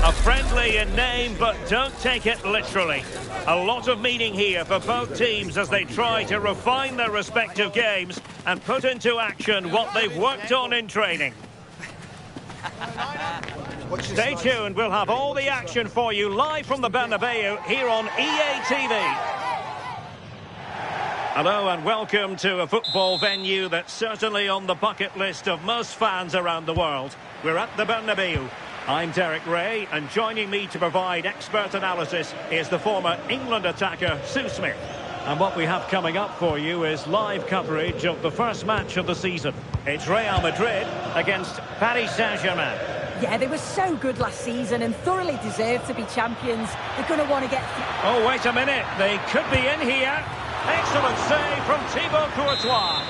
A friendly in name, but don't take it literally. A lot of meaning here for both teams as they try to refine their respective games and put into action what they've worked on in training. Stay tuned, we'll have all the action for you live from the Bernabeu here on EA TV. Hello and welcome to a football venue that's certainly on the bucket list of most fans around the world. We're at the Bernabeu. I'm Derek Ray, and joining me to provide expert analysis is the former England attacker, Sue Smith. And what we have coming up for you is live coverage of the first match of the season. It's Real Madrid against Paris Saint-Germain. Yeah, they were so good last season and thoroughly deserved to be champions. They're going to want to get... Oh, wait a minute. They could be in here. Excellent save from Thibaut Courtois.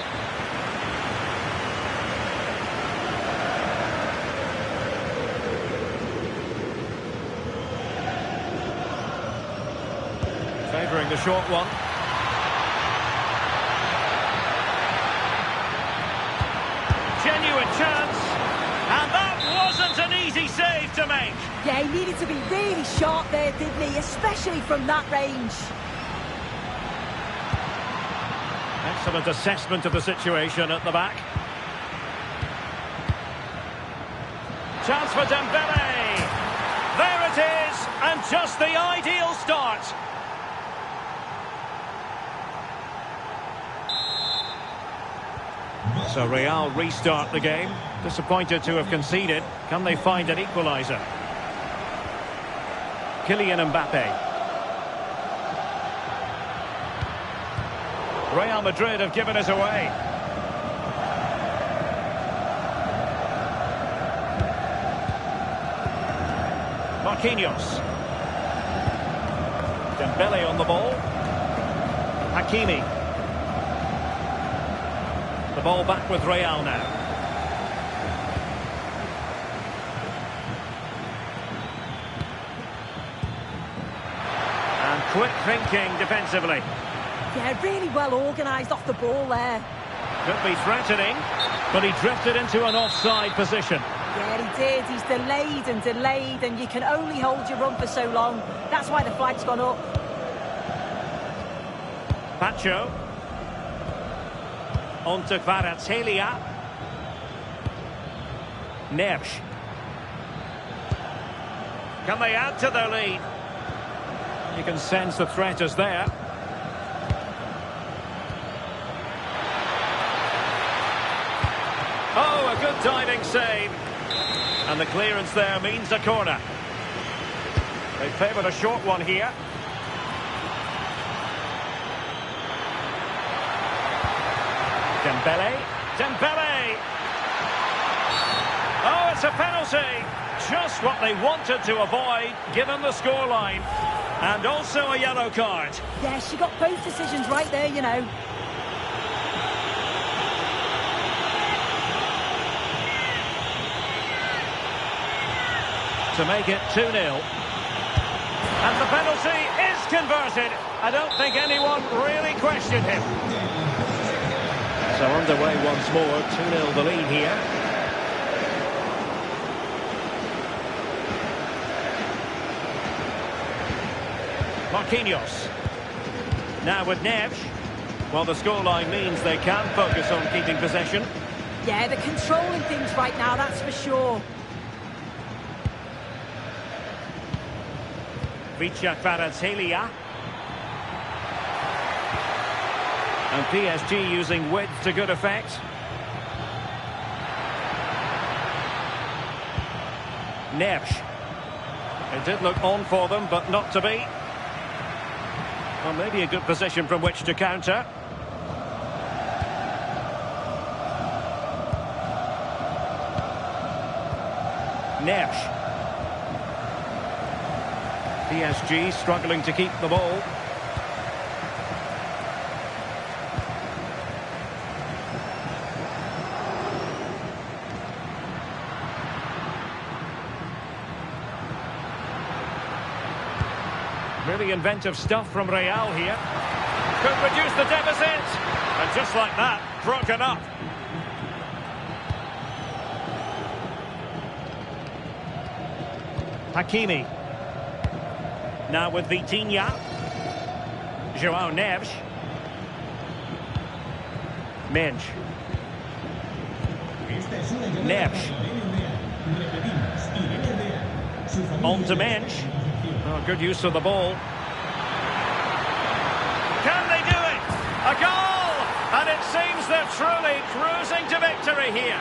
Favouring the short one. Genuine chance. And that wasn't an easy save to make. Yeah, he needed to be really sharp there, didn't he? Especially from that range. Excellent assessment of the situation at the back. Chance for Dembele. There it is. And just the ideal start. So Real restart the game. Disappointed to have conceded. Can they find an equaliser? Kylian Mbappe. Real Madrid have given us away. Marquinhos. Dembele on the ball. Hakimi. The ball back with Real now. And quick thinking defensively. Yeah, really well organised off the ball there. Could be threatening, but he drifted into an offside position. Yeah, he did. He's delayed, and you can only hold your run for so long. That's why the flag's gone up. Pacho. On to Kvaratskhelia. Neves. Can they add to their lead? You can sense the threat is there. Oh, a good diving save. And the clearance there means a corner. They favoured a short one here. Dembele. Oh, it's a penalty. Just what they wanted to avoid, given the scoreline. And also a yellow card. Yeah, she got both decisions right there, you know. To make it 2-0. And the penalty is converted. I don't think anyone really questioned him. So underway once more, 2-0 the lead here. Marquinhos. Now with Neves. Well, the scoreline means they can focus on keeping possession. Yeah, they're controlling things right now, that's for sure. Kvaratskhelia. And PSG using width to good effect. Neves. It did look on for them, but not to be. Well, maybe a good position from which to counter. Neves. PSG struggling to keep the ball. Really inventive stuff from Real here. Could reduce the deficit. And just like that, broken up. Hakimi. Now with Vitinha. João Neves. Mensch. Neves. On to Mensch. Oh, good use of the ball. Can they do it? A goal! And it seems they're truly cruising to victory here.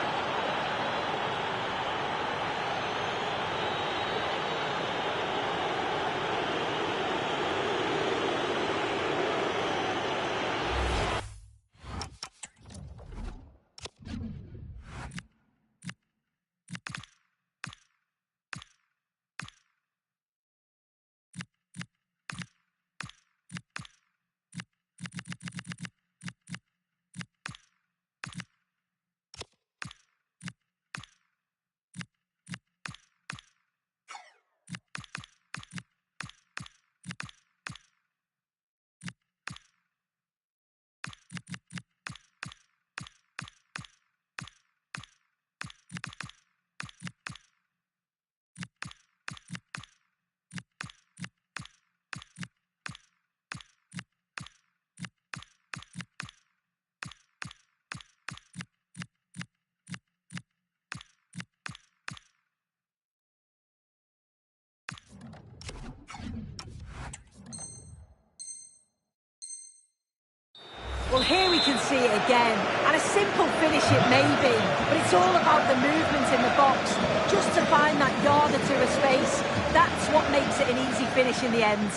Well, here we can see it again, and a simple finish it may be, but it's all about the movement in the box, just to find that yard or two of space. That's what makes it an easy finish in the end.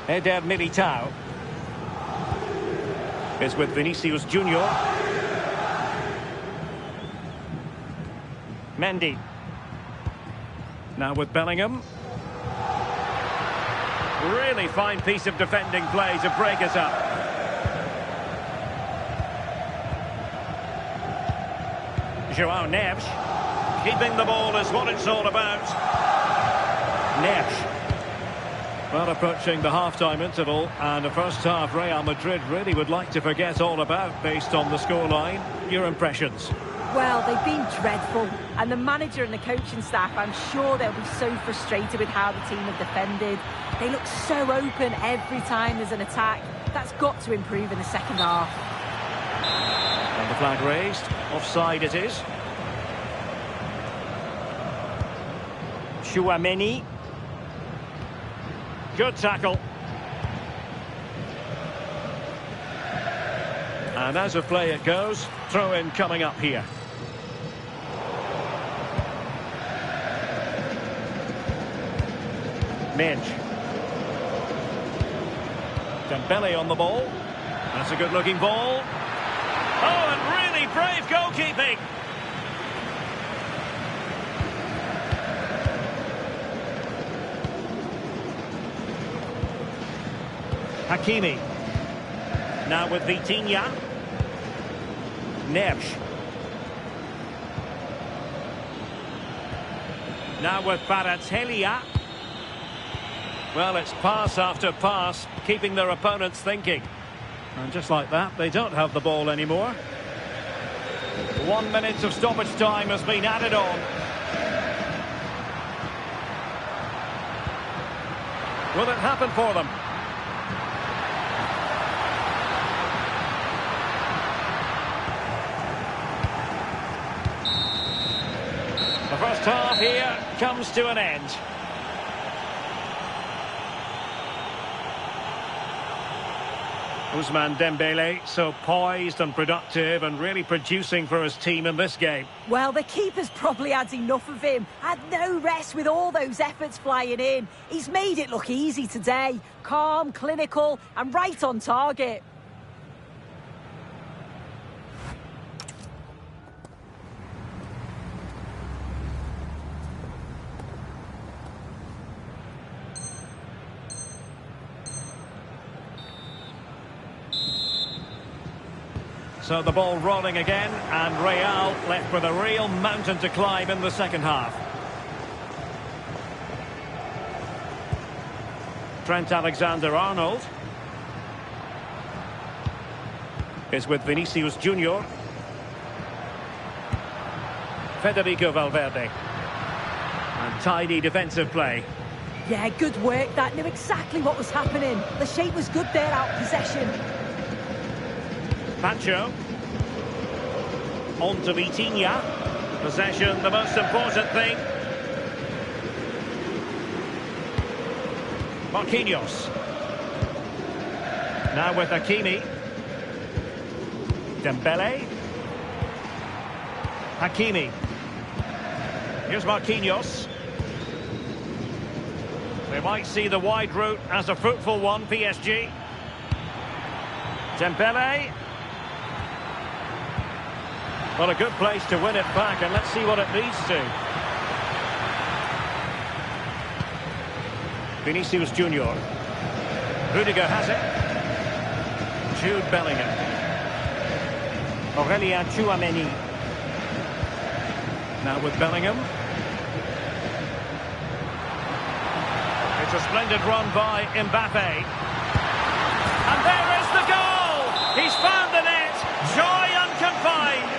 Eder Militao is with Vinicius Junior. Mendy. Now with Bellingham. Really fine piece of defending play to break us up. João Neves. Keeping the ball is what it's all about. Neves. Well, approaching the half-time interval, and the first half Real Madrid really would like to forget all about based on the scoreline. Your impressions? Well, they've been dreadful, and the manager and the coaching staff, I'm sure they'll be so frustrated with how the team have defended. They look so open every time there's an attack. That's got to improve in the second half. And the flag raised. Offside it is. Chouameni. Good tackle. And as of play it goes, throw-in coming up here. Mensch. Dembele on the ball. That's a good-looking ball. Oh, and really brave goalkeeping. Hakimi. Now with Vitinha. Neves. Now with Kvaratskhelia. Well, it's pass after pass, keeping their opponents thinking. And just like that, they don't have the ball anymore. 1 minute of stoppage time has been added on. Will it happen for them? The first half here comes to an end. Ousmane Dembele, so poised and productive and really producing for his team in this game. Well, the keeper's probably had enough of him. Had no rest with all those efforts flying in. He's made it look easy today. Calm, clinical and right on target. So the ball rolling again, and Real left with a real mountain to climb in the second half. Trent Alexander-Arnold is with Vinicius Junior. Federico Valverde. And tidy defensive play. Yeah, good work. That knew exactly what was happening. The shape was good there, out of possession. Pacho. On to Vitinha. Possession, the most important thing. Marquinhos. Now with Hakimi. Dembele. Hakimi. Here's Marquinhos. They might see the wide route as a fruitful one, PSG. Dembele. Well, a good place to win it back, and let's see what it leads to. Vinicius Junior. Rudiger has it. Jude Bellingham. Aurelien Tchouameni. Now with Bellingham. It's a splendid run by Mbappe. And there is the goal! He's found the net! Joy unconfined!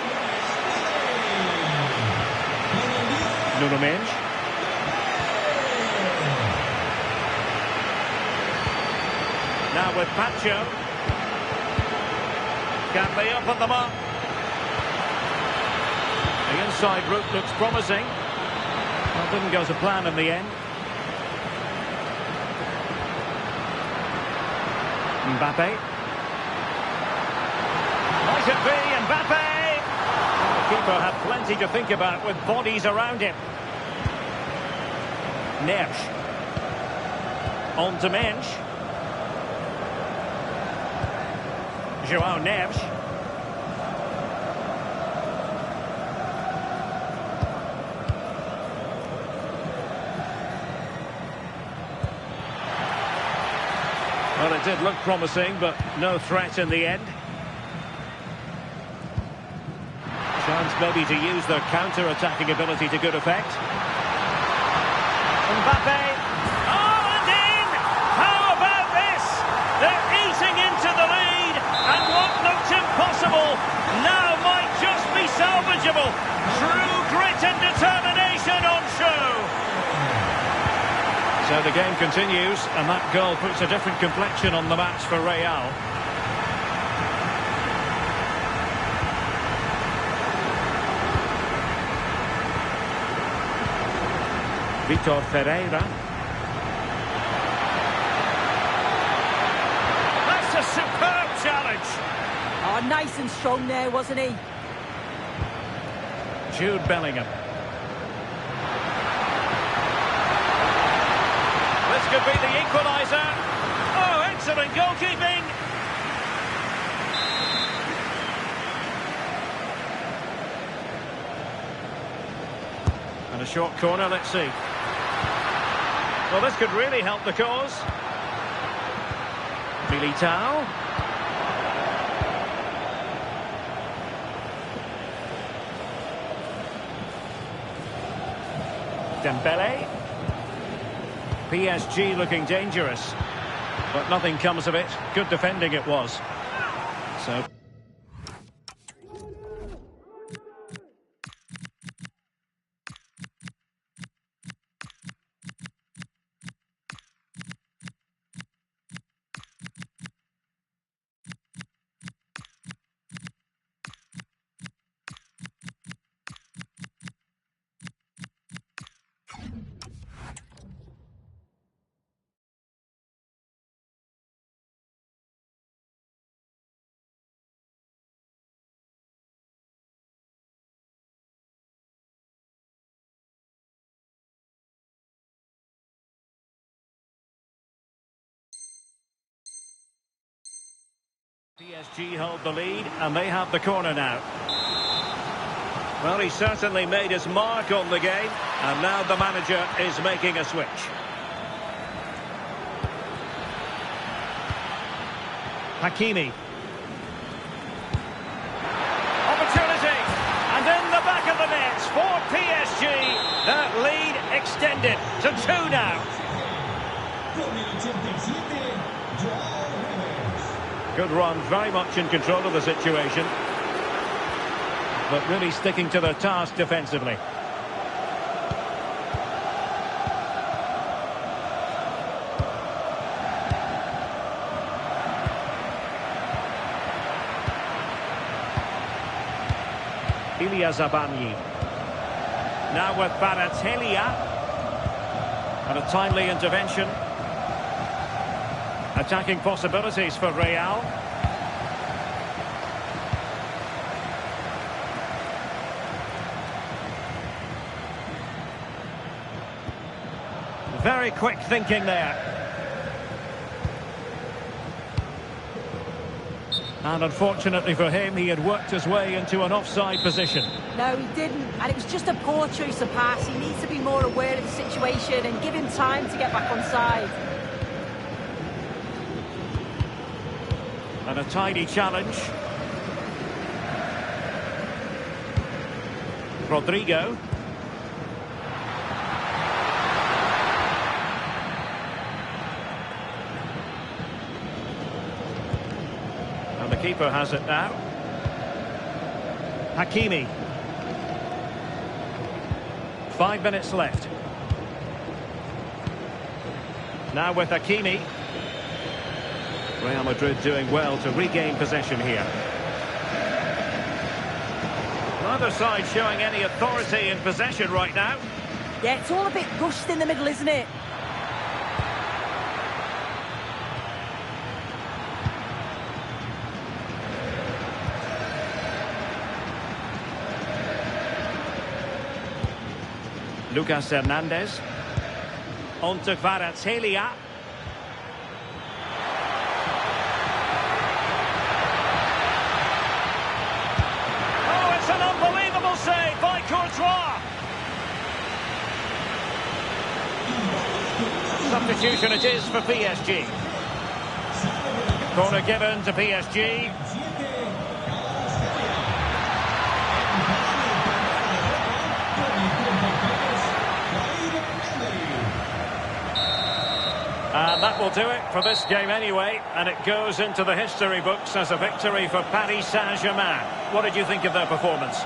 Nuno Mendes. Now with Pacho. Can be up at the mark. The inside route looks promising. Well, didn't go to plan in the end. Mbappe. Might it be Mbappe? The keeper had plenty to think about with bodies around him. Neves. On to Mendes. Joao Neves. Well, it did look promising, but no threat in the end. Chance maybe to use their counter-attacking ability to good effect. Mbappe. Oh, and in! How about this? They're eating into the lead, and what looked impossible now might just be salvageable. True grit and determination on show. So the game continues, and that goal puts a different complexion on the match for Real. Vitor Ferreira. That's a superb challenge. Oh, nice and strong there, wasn't he? Jude Bellingham. This could be the equaliser. Oh, excellent goalkeeping. And a short corner, let's see. Well, this could really help the cause. Militao. Dembele. PSG looking dangerous, but nothing comes of it. Good defending it was. So PSG hold the lead, and they have the corner now. Well, he certainly made his mark on the game, and now the manager is making a switch. Hakimi. Opportunity, and in the back of the net for PSG. That lead extended to 2 now. Good run, very much in control of the situation. But really sticking to their task defensively. Zabani. Now with Baratelia. And a timely intervention. Attacking possibilities for Real. Very quick thinking there. And unfortunately for him, he had worked his way into an offside position. No, he didn't. And it was just a poor choice of pass. He needs to be more aware of the situation and give him time to get back on side. And a tidy challenge. Rodrigo. And the keeper has it now. Hakimi. 5 minutes left. Now with Hakimi. Real Madrid doing well to regain possession here. Neither side showing any authority in possession right now. Yeah, it's all a bit rushed in the middle, isn't it? Lucas Hernandez. On to Kvaratskhelia. Oh, it's an unbelievable save by Courtois. Substitution it is for PSG. Corner given to PSG. And that will do it for this game anyway, and it goes into the history books as a victory for Paris Saint-Germain. What did you think of their performance?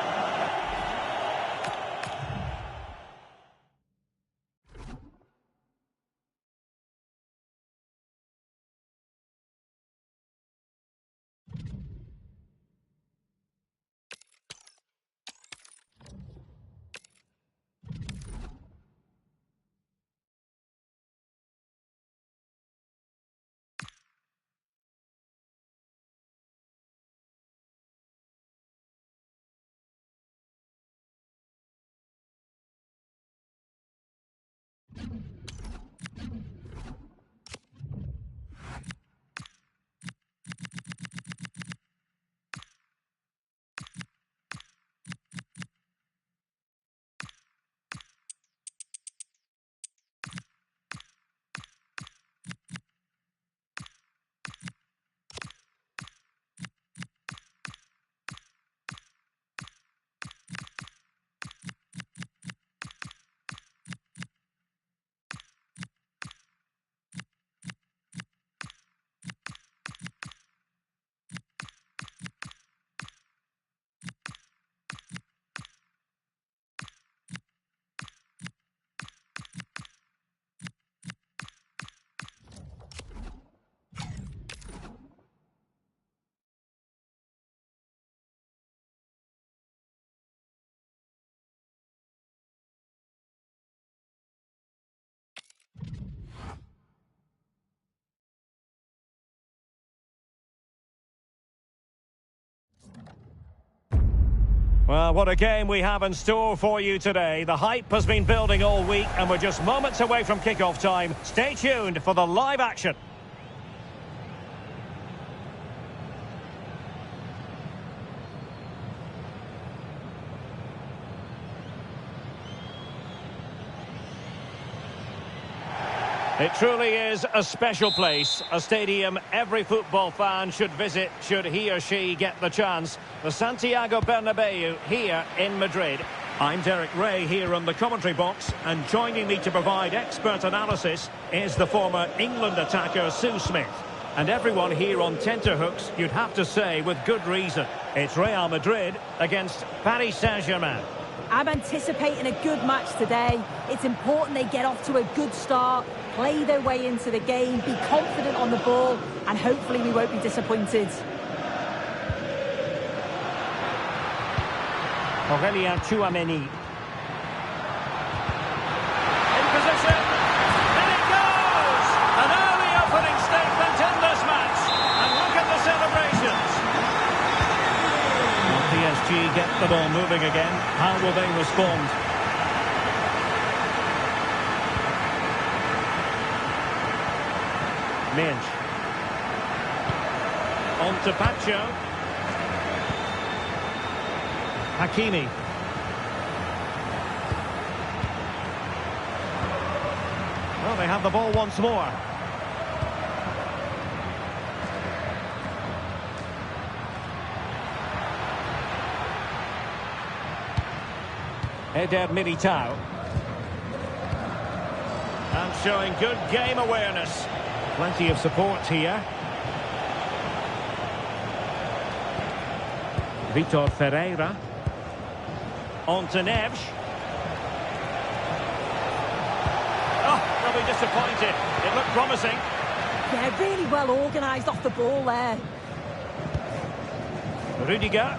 Well, what a game we have in store for you today. The hype has been building all week and we're just moments away from kickoff time. Stay tuned for the live action. It truly is a special place, a stadium every football fan should visit should he or she get the chance. The Santiago Bernabeu here in Madrid. I'm Derek Ray here on the commentary box, and joining me to provide expert analysis is the former England attacker Sue Smith. And everyone here on tenterhooks, you'd have to say with good reason. It's Real Madrid against Paris Saint-Germain. I'm anticipating a good match today. It's important they get off to a good start, play their way into the game, be confident on the ball, and hopefully we won't be disappointed. Aurélien Tchouameni. In position, and it goes! An early opening statement in this match, and look at the celebrations. Will PSG get the ball moving again? How will they respond? Minch. On to Pacho. Hakimi. Well, they have the ball once more. Eder Militao. And showing good game awareness. Plenty of support here. Vitor Ferreira. On to Neves. Oh, they'll be disappointed. It looked promising. Yeah, really well organised off the ball there. Rudiger.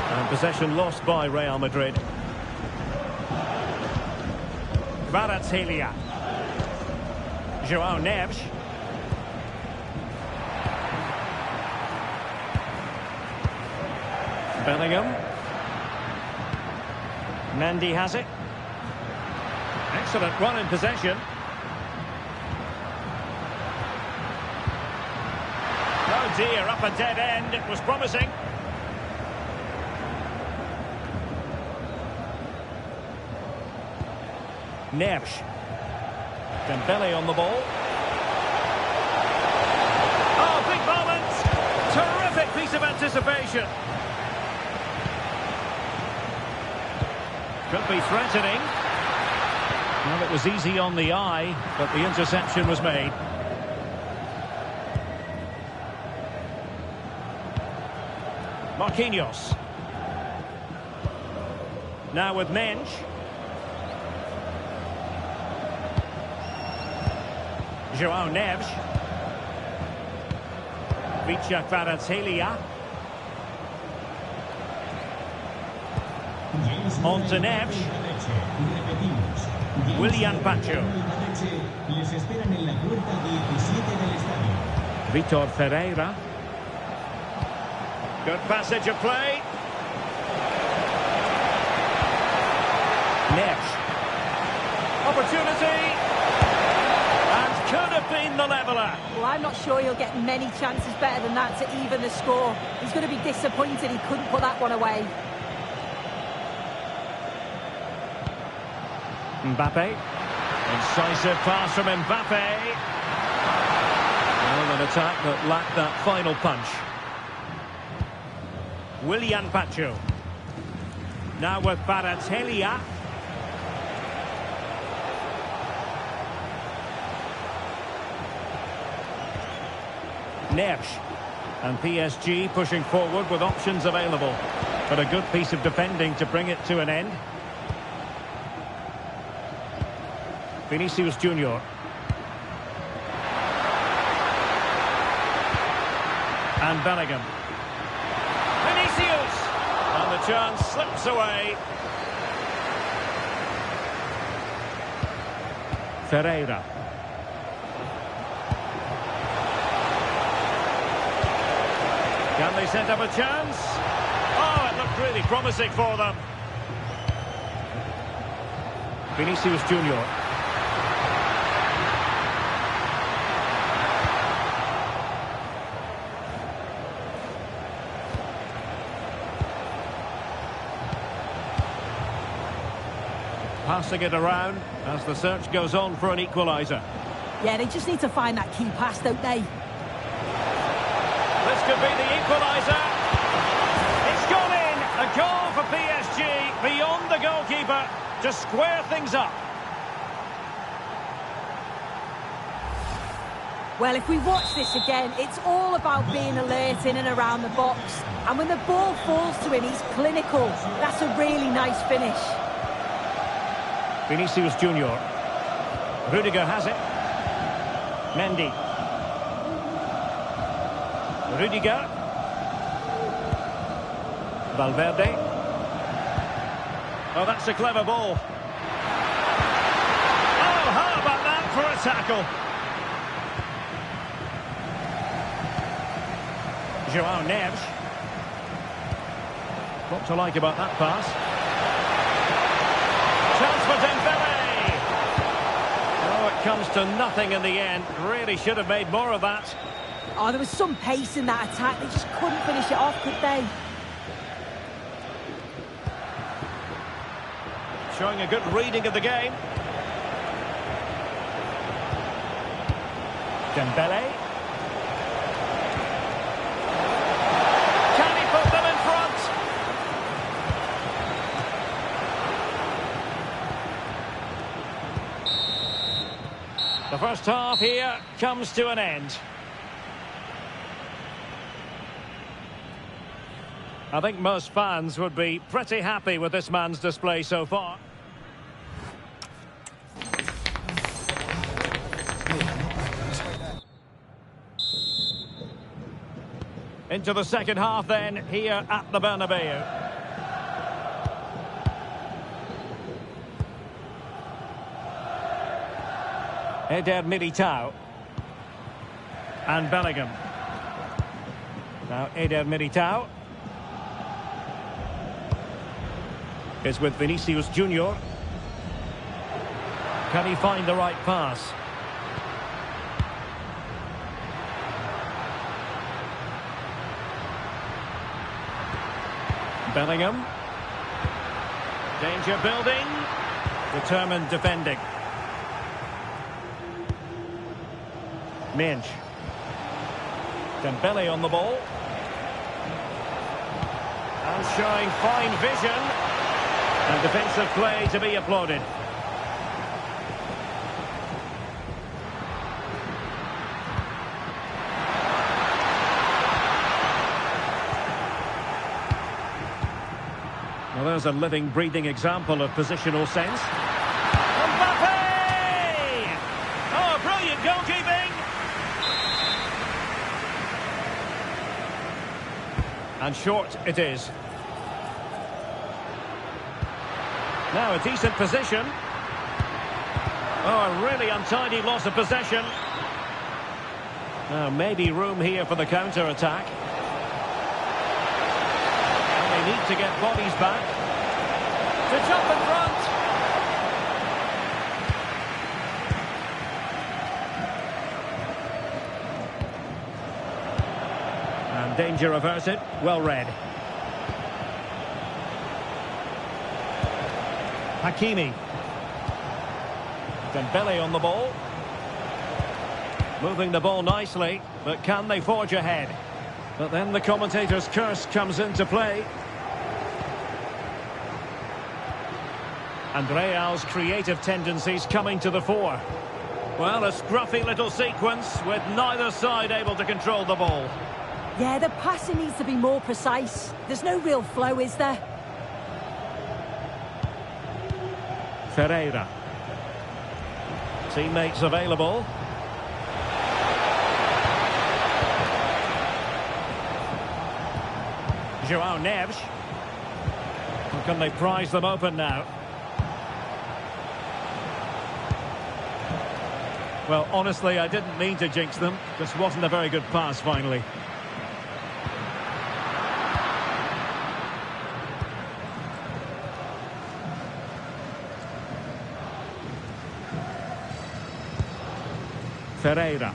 And possession lost by Real Madrid. Kvaratskhelia. João Neves. Bellingham. Mendy has it. Excellent run in possession. Oh dear, up a dead end. It was promising. Neves. Dembele on the ball. Oh, big moment! Terrific piece of anticipation. Could be threatening. Well, it was easy on the eye, but the interception was made. Marquinhos. Now with Mensch. João Neves. Vicha Kvaratskhelia. On to Neves. Willian Pacho. Vitor Ferreira. Good passage of play. Neves. Opportunity. And could have been the leveller. Well, I'm not sure he'll get many chances better than that to even the score. He's going to be disappointed he couldn't put that one away. Mbappe. Incisive pass from Mbappe. Well, an attack that lacked that final punch. Willian Pacho. Now with Kvaratskhelia. Neves. And PSG pushing forward with options available. But a good piece of defending to bring it to an end. Vinicius Junior. And Bellingham. Vinicius! And the chance slips away. Ferreira. Can they set up a chance? Oh, it looked really promising for them. Vinicius Junior. Passing it around as the search goes on for an equaliser. Yeah, they just need to find that key pass, don't they? could be the equaliser. It's gone in. A goal for PSG beyond the goalkeeper to square things up. Well, if we watch this again, it's all about being alert in and around the box. And when the ball falls to him, he's clinical. That's a really nice finish. Vinicius Junior. Rudiger has it. Mendy. Rudiger. Valverde. Oh, that's a clever ball. Oh, how about that for a tackle? João Neves. What to like about that pass? Chance for Dembele. Oh, it comes to nothing in the end. Really should have made more of that. Oh, there was some pace in that attack. They just couldn't finish it off, could they? Showing a good reading of the game. Dembele. Can he put them in front? The first half here comes to an end. I think most fans would be pretty happy with this man's display so far. Into the second half then, here at the Bernabeu. Eder Militao. And Bellingham. Now Eder Militao. Is with Vinicius Junior. Can he find the right pass? Bellingham. Danger building. Determined defending. Minch. Dembele on the ball. And showing fine vision. And defensive play to be applauded. Well, there's a living, breathing example of positional sense. Mbappe! Oh, brilliant goalkeeping! And short it is. Now a decent position. Oh, a really untidy loss of possession. Now maybe room here for the counter-attack. They need to get bodies back. To jump in front. And danger averted. Well read. Hakimi. Dembele on the ball. Moving the ball nicely, but can they forge ahead? But then the commentator's curse comes into play. And Real's creative tendencies coming to the fore. Well, a scruffy little sequence with neither side able to control the ball. Yeah, the passing needs to be more precise. There's no real flow, is there? Ferreira. Teammates available. João Neves. Or can they prize them open now? Well, honestly, I didn't mean to jinx them. This wasn't a very good pass, finally. Ferreira.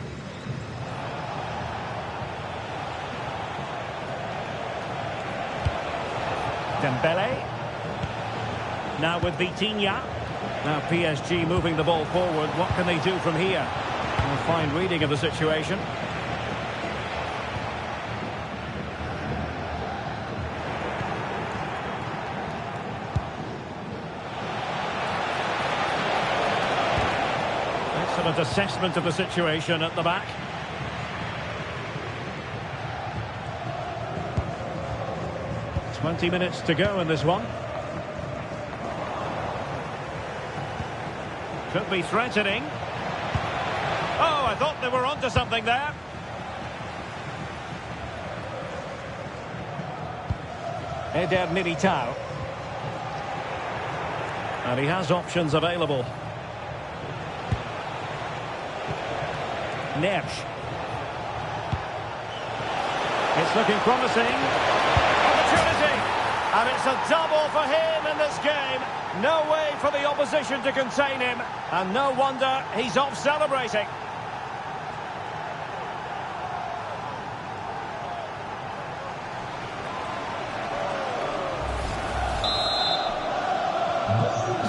Dembele. Now with Vitinha. Now PSG moving the ball forward. What can they do from here? A fine reading of the situation. Excellent assessment of the situation at the back. "20 minutes to go in this one. Could be threatening. Oh, I thought they were onto something there. Eder Militao. And he has options available. Neves. It's looking promising. Opportunity. And it's a double for him in this game. No way for the opposition to contain him. And no wonder he's off celebrating.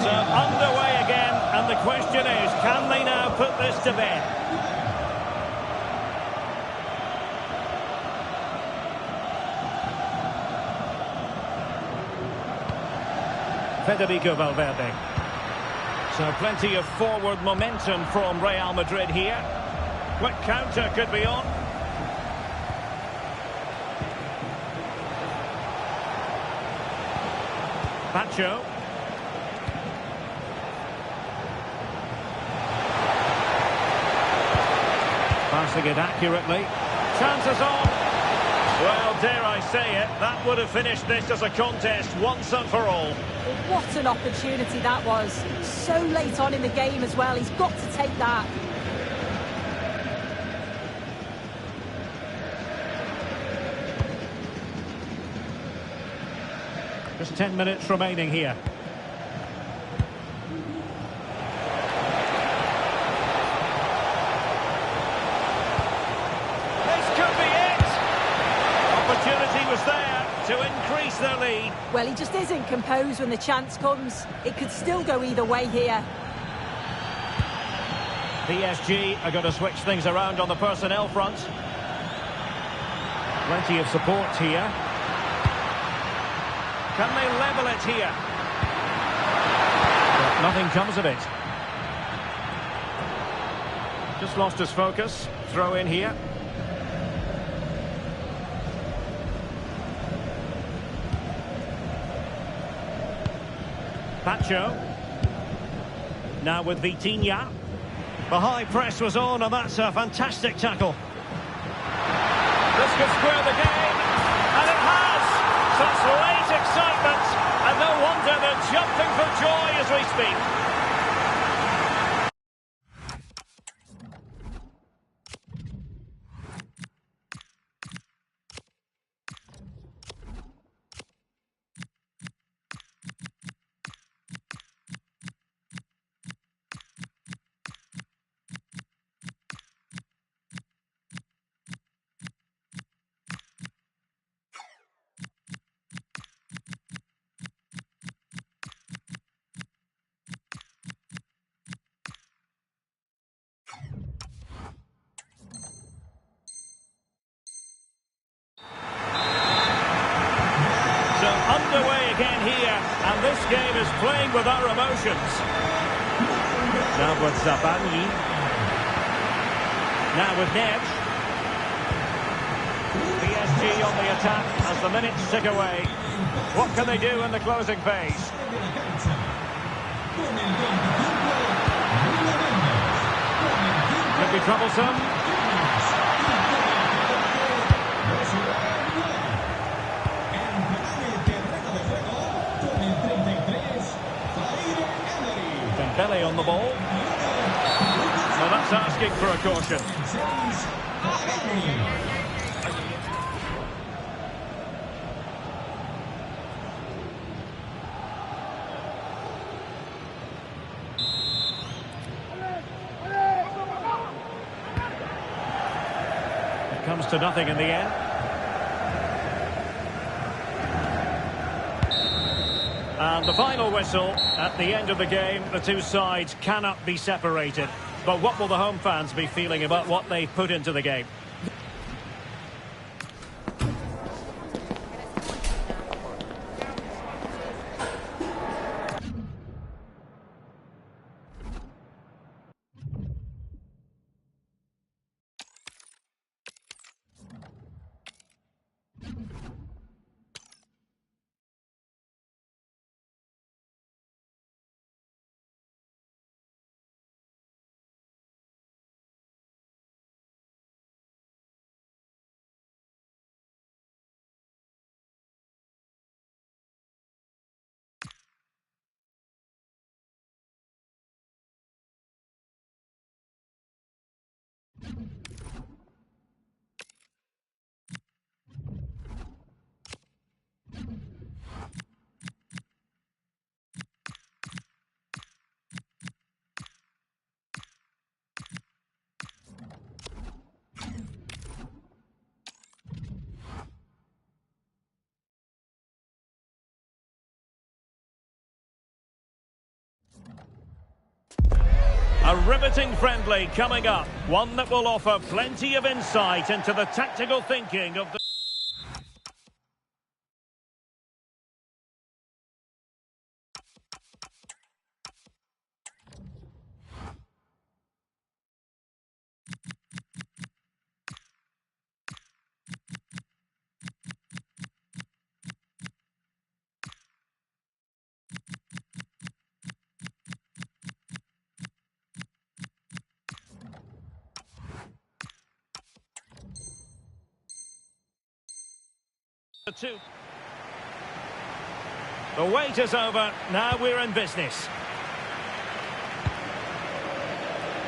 So underway again, and the question is, can they now put this to bed? Federico Valverde. So plenty of forward momentum from Real Madrid here. Quick counter could be on. Pacho. Passing it accurately. Chances on. Well, dare I say it, that would have finished this as a contest once and for all. What an opportunity that was. So late on in the game as well. He's got to take that. Just 10 minutes remaining here. Was there to increase their lead. Well, he just isn't composed when the chance comes. It could still go either way here. PSG are going to switch things around on the personnel front. Plenty of support here. Can they level it here? But nothing comes of it. Just lost his focus. Throw in here. Pacho. Now with Vitinha. The high press was on, and that's a fantastic tackle. This could square the game, and it has! Such late excitement, and no wonder they're jumping for joy as we speak. Underway again here, and this game is playing with our emotions. Now with Zabani. Now with Neves. PSG on the attack as the minutes tick away. What can they do in the closing phase? Could be troublesome. Belly on the ball. So that's asking for a caution. It comes to nothing in the end. And the final whistle at the end of the game. The two sides cannot be separated. But what will the home fans be feeling about what they put into the game? A riveting friendly coming up. One that will offer plenty of insight into the tactical thinking of the... two. The wait is over. Now we're in business.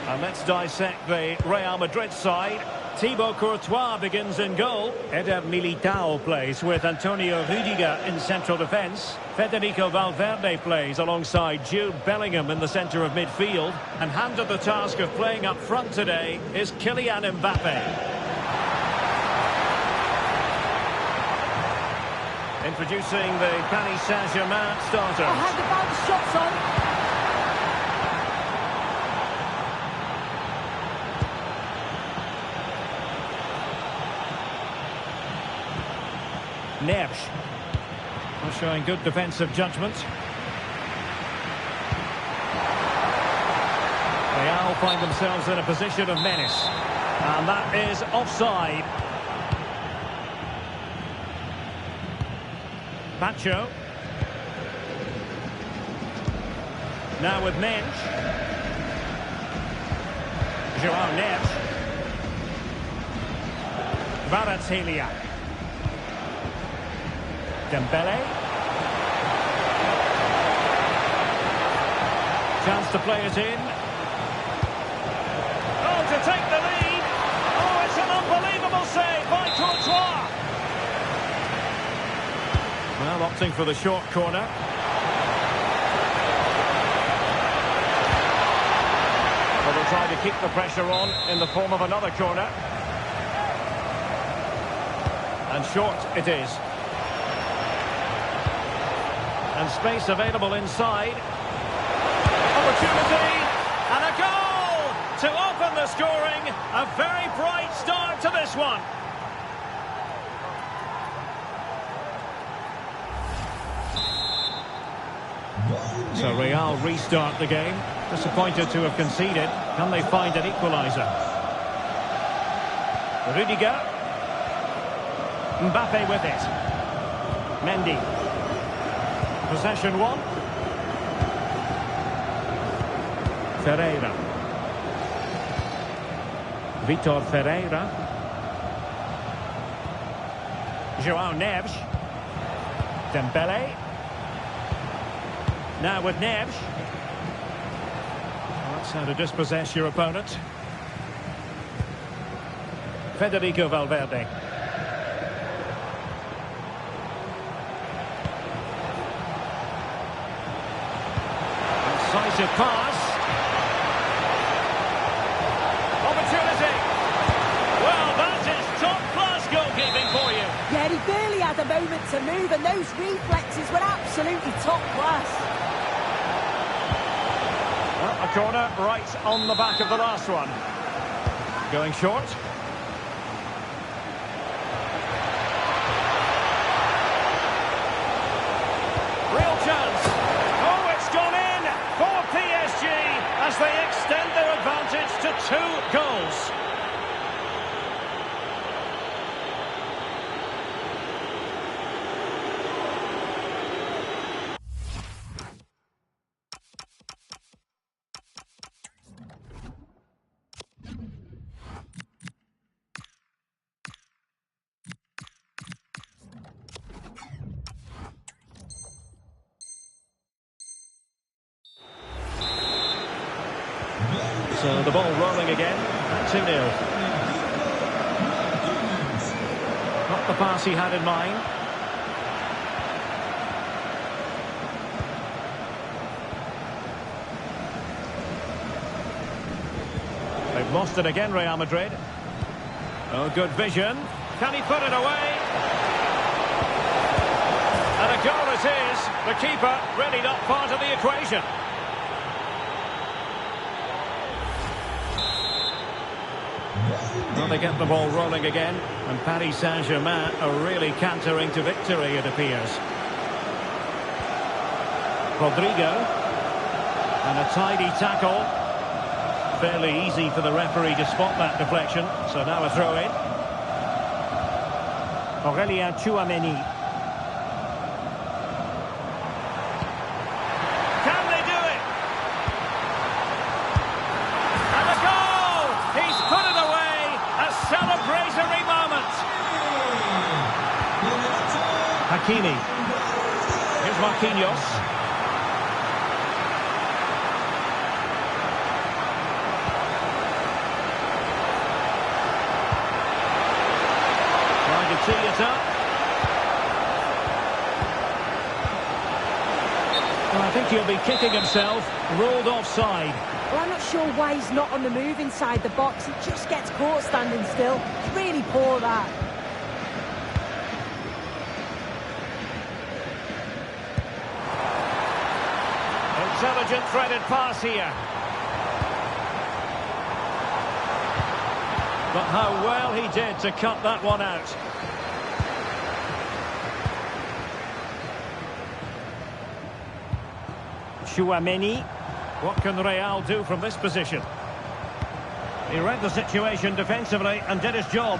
And let's dissect the Real Madrid side. Thibaut Courtois begins in goal. Eder Militao plays with Antonio Rüdiger in central defence. Federico Valverde plays alongside Jude Bellingham in the centre of midfield. And handed the task of playing up front today is Kylian Mbappe. Introducing the Paris Saint-Germain starters. I had about the shots on. Neves. Showing good defensive judgment. Real find themselves in a position of menace. And that is offside. Pacho. Now with Mensch. Joao Neves. Kvaratskhelia. Dembele. Chance to play it in. Oh, to take the lead. Oh, it's an unbelievable save by Courtois. Well, opting for the short corner. Well, they'll try to keep the pressure on in the form of another corner. And short it is. And space available inside. Opportunity. And a goal to open the scoring. A very bright start to this one. So Real restart the game. Disappointed to have conceded. Can they find an equaliser? Rüdiger. Mbappe with it. Mendy. Possession one. Ferreira. Vitor Ferreira. Joao Neves. Dembele. Now with Neves. Well, that's how to dispossess your opponent. Federico Valverde. Incisive pass. Opportunity. Well, that is top-class goalkeeping for you. Yeah, he barely had a moment to move, and those reflexes were absolutely top class. Well, a corner right on the back of the last one. Going short. Real chance. Oh, it's gone in for PSG as they extend their advantage to 2 goals. So the ball rolling again, 2-0. Not the pass he had in mind. They've lost it again, Real Madrid. Oh, good vision. Can he put it away? And a goal it is. The keeper really not part of the equation. Well, they get the ball rolling again, and Paris Saint-Germain are really cantering to victory, it appears. Rodrigo, and a tidy tackle. Fairly easy for the referee to spot that deflection, so now a throw-in. Aurélien Tchouameni. Can they do it? And a goal! He's put it away! A celebratory moment! Hakimi. Here's Marquinhos. Tee it up. Well, I think he'll be kicking himself. Ruled offside. Well, I'm not sure why he's not on the move inside the box. He just gets caught standing still. It's really poor, that. Intelligent threaded pass here. But how well he did to cut that one out. Tchouameni. What can Real do from this position? He read the situation defensively and did his job.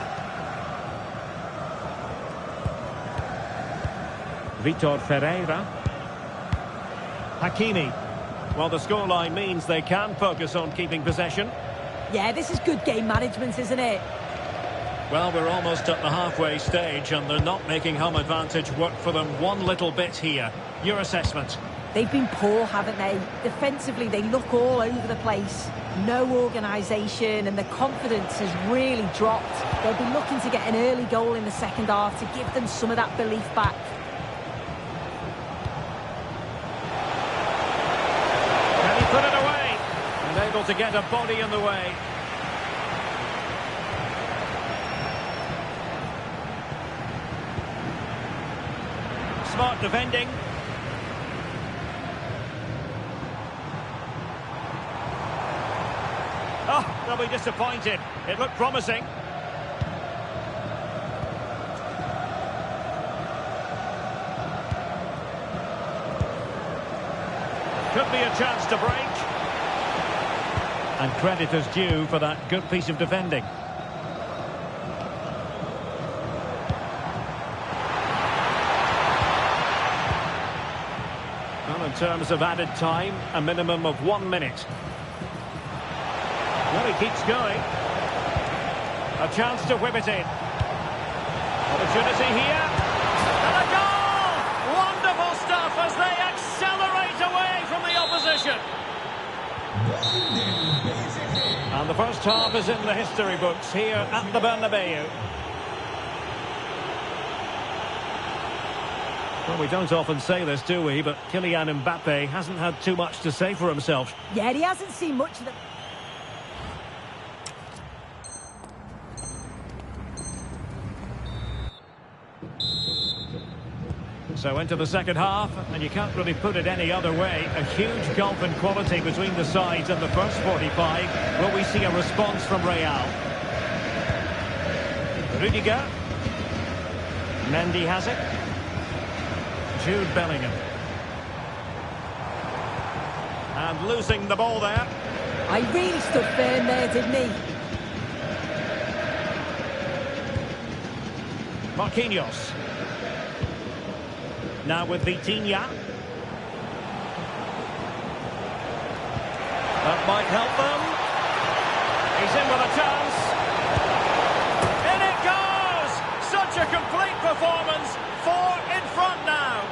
Vitor Ferreira. Hakimi. Well, the scoreline means they can focus on keeping possession. Yeah, this is good game management, isn't it? Well, we're almost at the halfway stage and they're not making home advantage work for them one little bit here. Your assessment? They've been poor, haven't they? Defensively, they look all over the place. No organisation, and the confidence has really dropped. They'll be looking to get an early goal in the second half to give them some of that belief back. Can he put it away? And able to get a body in the way. Smart defending. Oh, they'll be disappointed. It looked promising. Could be a chance to break. And credit is due for that good piece of defending. Well, in terms of added time, a minimum of 1 minute. Well, he keeps going. A chance to whip it in. Opportunity here. And a goal! Wonderful stuff as they accelerate away from the opposition. And the first half is in the history books here at the Bernabeu. Well, we don't often say this, do we? But Kylian Mbappe hasn't had too much to say for himself. Yeah, he hasn't seen much of the... So into the second half, and you can't really put it any other way. A huge gulf in quality between the sides in the first 45. Will we see a response from Real? Rudiger. Mendy has it. Jude Bellingham. And losing the ball there. I really stood firm there, didn't he? Marquinhos. Now with Vitinha. That might help them. He's in with a chance. In it goes! Such a complete performance. 4 in front now.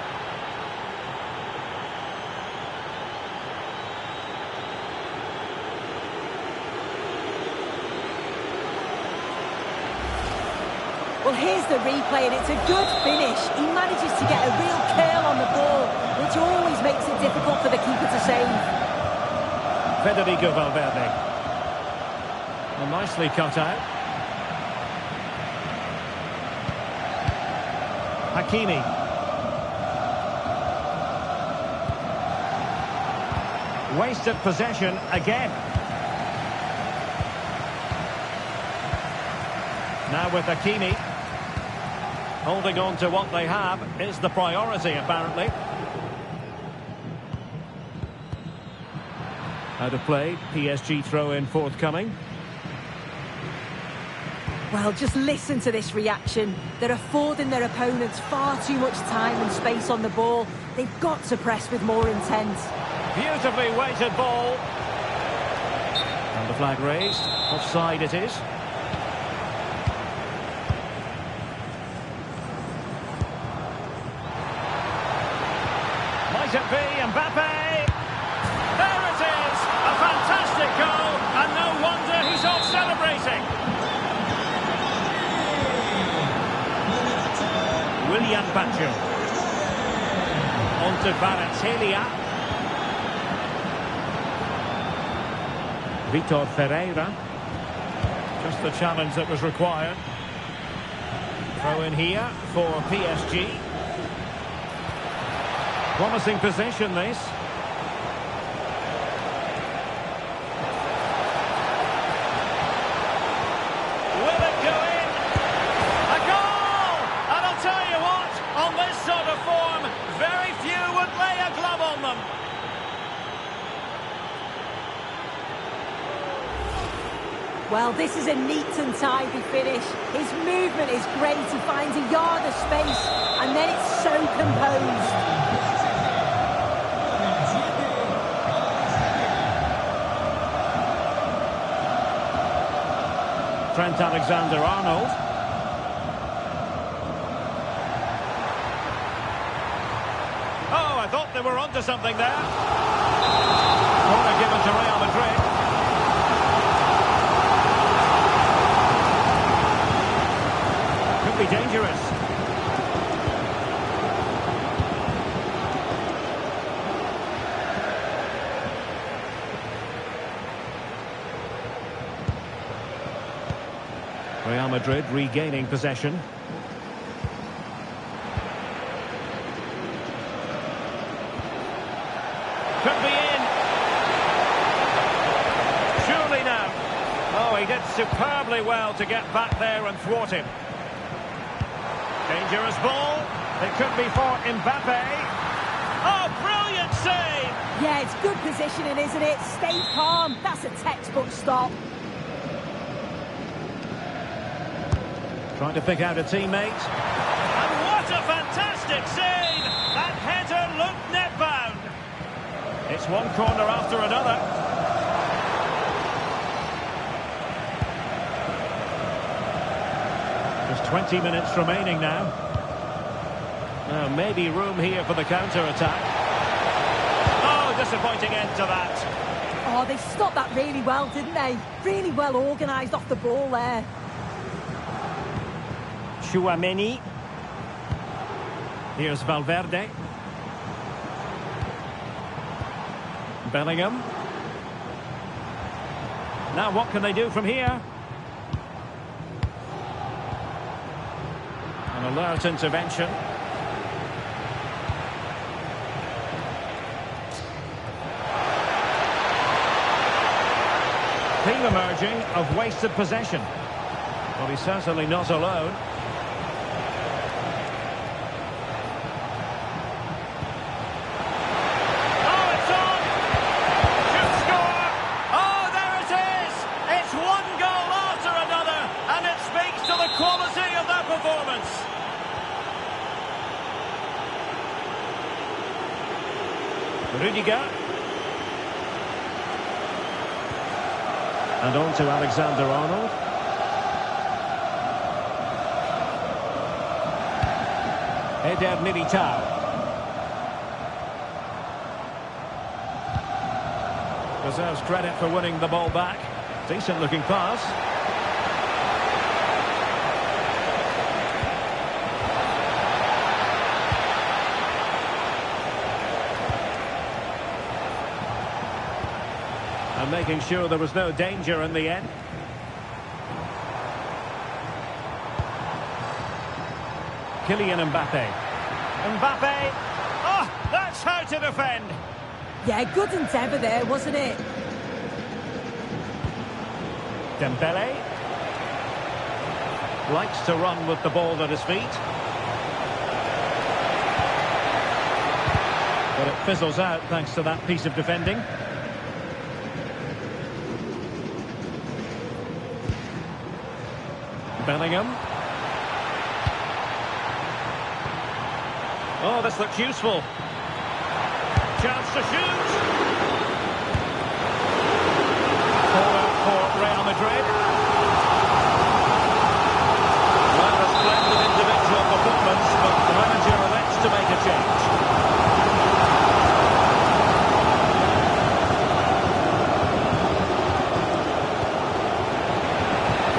Well, here's the replay, and it's a good finish. He manages to get a real curl on the ball, which always makes it difficult for the keeper to save. Federico Valverde. Well, nicely cut out. Hakimi. Wasted possession again. Now with Hakimi. Holding on to what they have is the priority, apparently. Out of play, PSG throw-in forthcoming. Well, just listen to this reaction. They're affording their opponents far too much time and space on the ball. They've got to press with more intent. Beautifully weighted ball. And the flag raised. Offside it is. Might it be Mbappe? There it is! A fantastic goal, and no wonder he's off celebrating. William Baccio. On to Kvaratskhelia. Vitor Ferreira. Just the challenge that was required. Throw in here for PSG. Promising position, this. Will it go in? A goal! And I'll tell you what, on this sort of form, very few would lay a glove on them. Well, this is a neat and tidy finish. His movement is great. He finds a yard of space, and then it's so composed. Trent Alexander-Arnold. Oh, I thought they were onto something there. Corner given to Real Madrid. Could be dangerous. Real Madrid regaining possession. Could be in. Surely now. Oh, he did superbly well to get back there and thwart him. Dangerous ball. It could be for Mbappe. Oh, brilliant save! Yeah, it's good positioning, isn't it? Stay calm. That's a textbook stop. Trying to pick out a teammate. And what a fantastic save! That header looked net-bound. It's one corner after another. There's 20 minutes remaining now. Now, maybe room here for the counter-attack. Oh, disappointing end to that. Oh, they stopped that really well, didn't they? Really well organised off the ball there. Chouameni. Here's Valverde. Bellingham. Now what can they do from here? An alert intervention. Theme emerging of wasted possession. Well, he's certainly not alone. Quality of that performance. Rudiger. And on to Alexander-Arnold. Eder Militao. Deserves credit for winning the ball back. Decent looking pass. And making sure there was no danger in the end. Kylian Mbappe. Mbappe! Oh, that's how to defend! Yeah, good endeavour there, wasn't it? Dembele. Likes to run with the ball at his feet. But it fizzles out thanks to that piece of defending. Bellingham. Oh, this looks useful. Chance to shoot. Forward for Real Madrid. Well, a splendid individual performance, but the manager elects to make a change.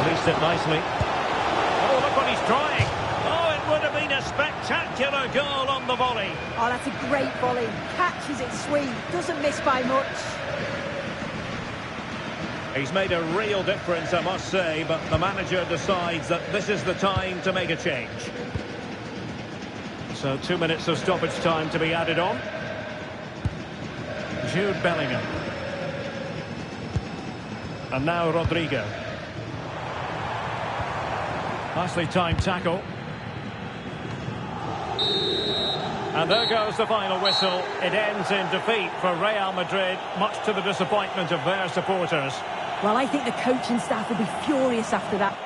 Released it nicely. Oh, look what he's trying. Oh, it would have been a spectacular goal on the volley. Oh, that's a great volley. Catches it sweet. Doesn't miss by much. He's made a real difference, I must say, but the manager decides that this is the time to make a change. So 2 minutes of stoppage time to be added on. Jude Bellingham. And now Rodrigo. Nicely timed tackle. And there goes the final whistle. It ends in defeat for Real Madrid, much to the disappointment of their supporters. Well, I think the coaching staff will be furious after that.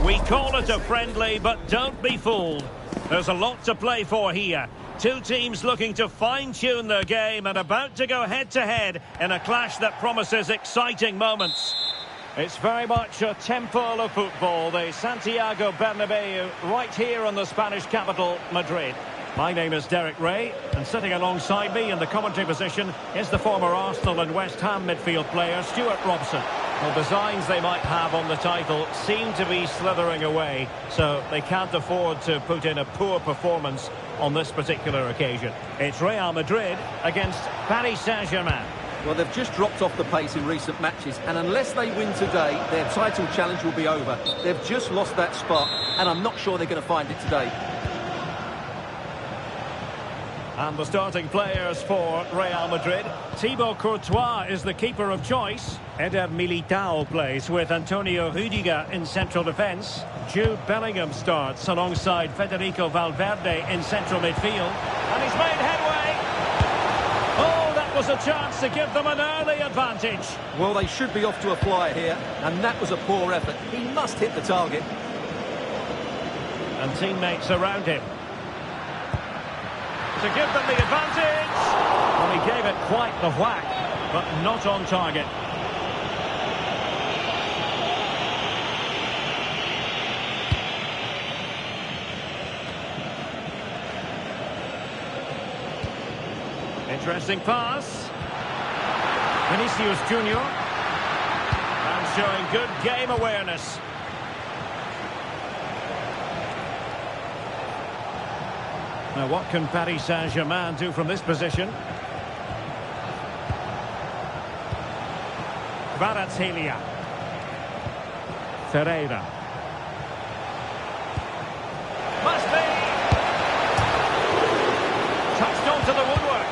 We call it a friendly, but don't be fooled. There's a lot to play for here. Two teams looking to fine-tune their game and about to go head-to-head in a clash that promises exciting moments. It's very much a temple of football, the Santiago Bernabeu, right here in the Spanish capital, Madrid. My name is Derek Ray, and sitting alongside me in the commentary position is the former Arsenal and West Ham midfield player, Stuart Robson. The designs they might have on the title seem to be slithering away, so they can't afford to put in a poor performance on this particular occasion. It's Real Madrid against Paris Saint-Germain. Well, they've just dropped off the pace in recent matches, and unless they win today, their title challenge will be over. They've just lost that spot, and I'm not sure they're going to find it today. And the starting players for Real Madrid. Thibaut Courtois is the keeper of choice. Eder Militao plays with Antonio Rüdiger in central defence. Jude Bellingham starts alongside Federico Valverde in central midfield. And he's made headway. Oh, that was a chance to give them an early advantage. Well, they should be off to a flyer here, and that was a poor effort. He must hit the target. And teammates around him to give them the advantage. Well, he gave it quite the whack, but not on target. Interesting pass. Vinicius Junior. And showing good game awareness. Now, what can Paris Saint-Germain do from this position? Kvaratskhelia. Ferreira. Must be! Touched onto the woodwork.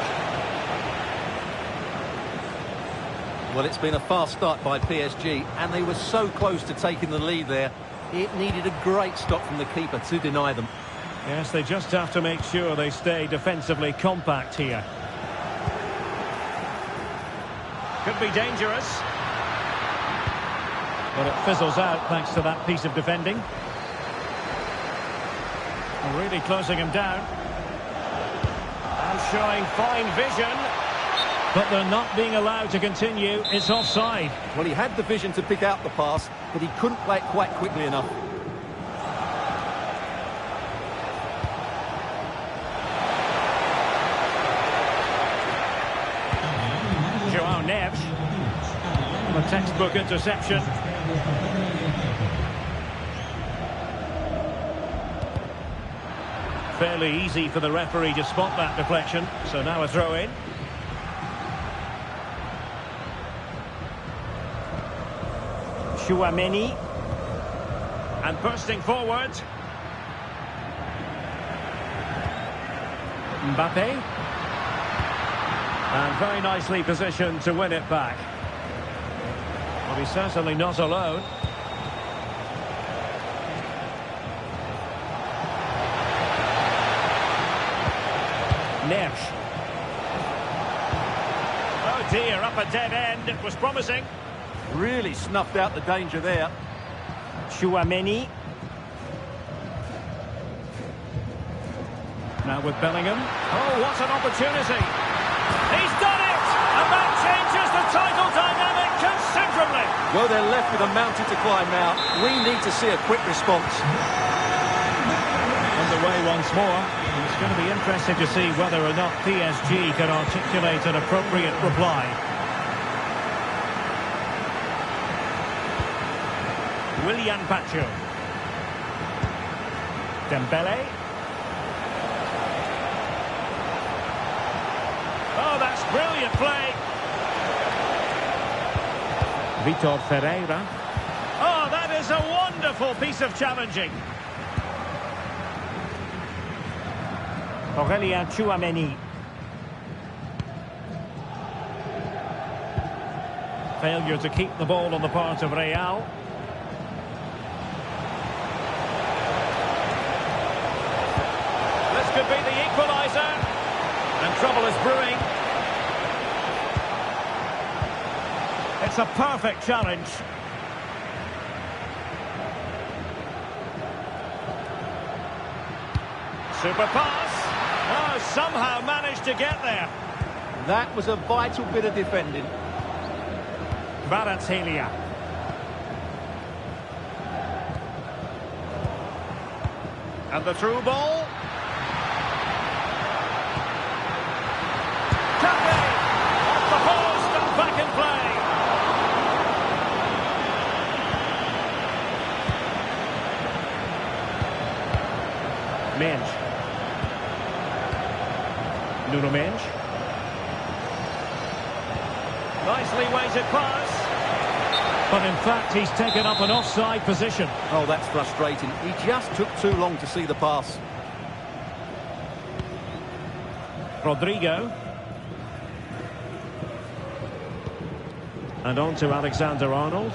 Well, it's been a fast start by PSG, and they were so close to taking the lead there. It needed a great stop from the keeper to deny them. Yes, they just have to make sure they stay defensively compact here. Could be dangerous. But it fizzles out thanks to that piece of defending. Really closing him down. And showing fine vision. But they're not being allowed to continue. It's offside. Well, he had the vision to pick out the pass, but he couldn't play it quite quickly enough. João Neves. A textbook interception. Fairly easy for the referee to spot that deflection. So now a throw in. Chouameni. And bursting forward. Mbappe. And very nicely positioned to win it back. Well, he's certainly not alone. Neves. Oh dear, up a dead end. It was promising. Really snuffed out the danger there. Chouameni. Now with Bellingham. Oh, what an opportunity. He's done it! And that changes the title dynamic considerably. Well, they're left with a mountain to climb now. We need to see a quick response. Underway once more. It's going to be interesting to see whether or not PSG can articulate an appropriate reply. Willian Pacho. Dembele. Oh, that's brilliant play. Vitor Ferreira. Oh, that is a wonderful piece of challenging. Aurélien Chouameni. Failure to keep the ball on the part of Real. This could be the equaliser. And trouble is brewing. It's a perfect challenge. Super pass. Oh, somehow managed to get there. That was a vital bit of defending. Kvaratskhelia. And the through ball. Tappy! Off the post and back in play. Mendes. Nuno Mendes. Nicely weighted pass. But in fact, he's taken up an offside position. Oh, that's frustrating. He just took too long to see the pass. Rodrigo. And on to Alexander-Arnold.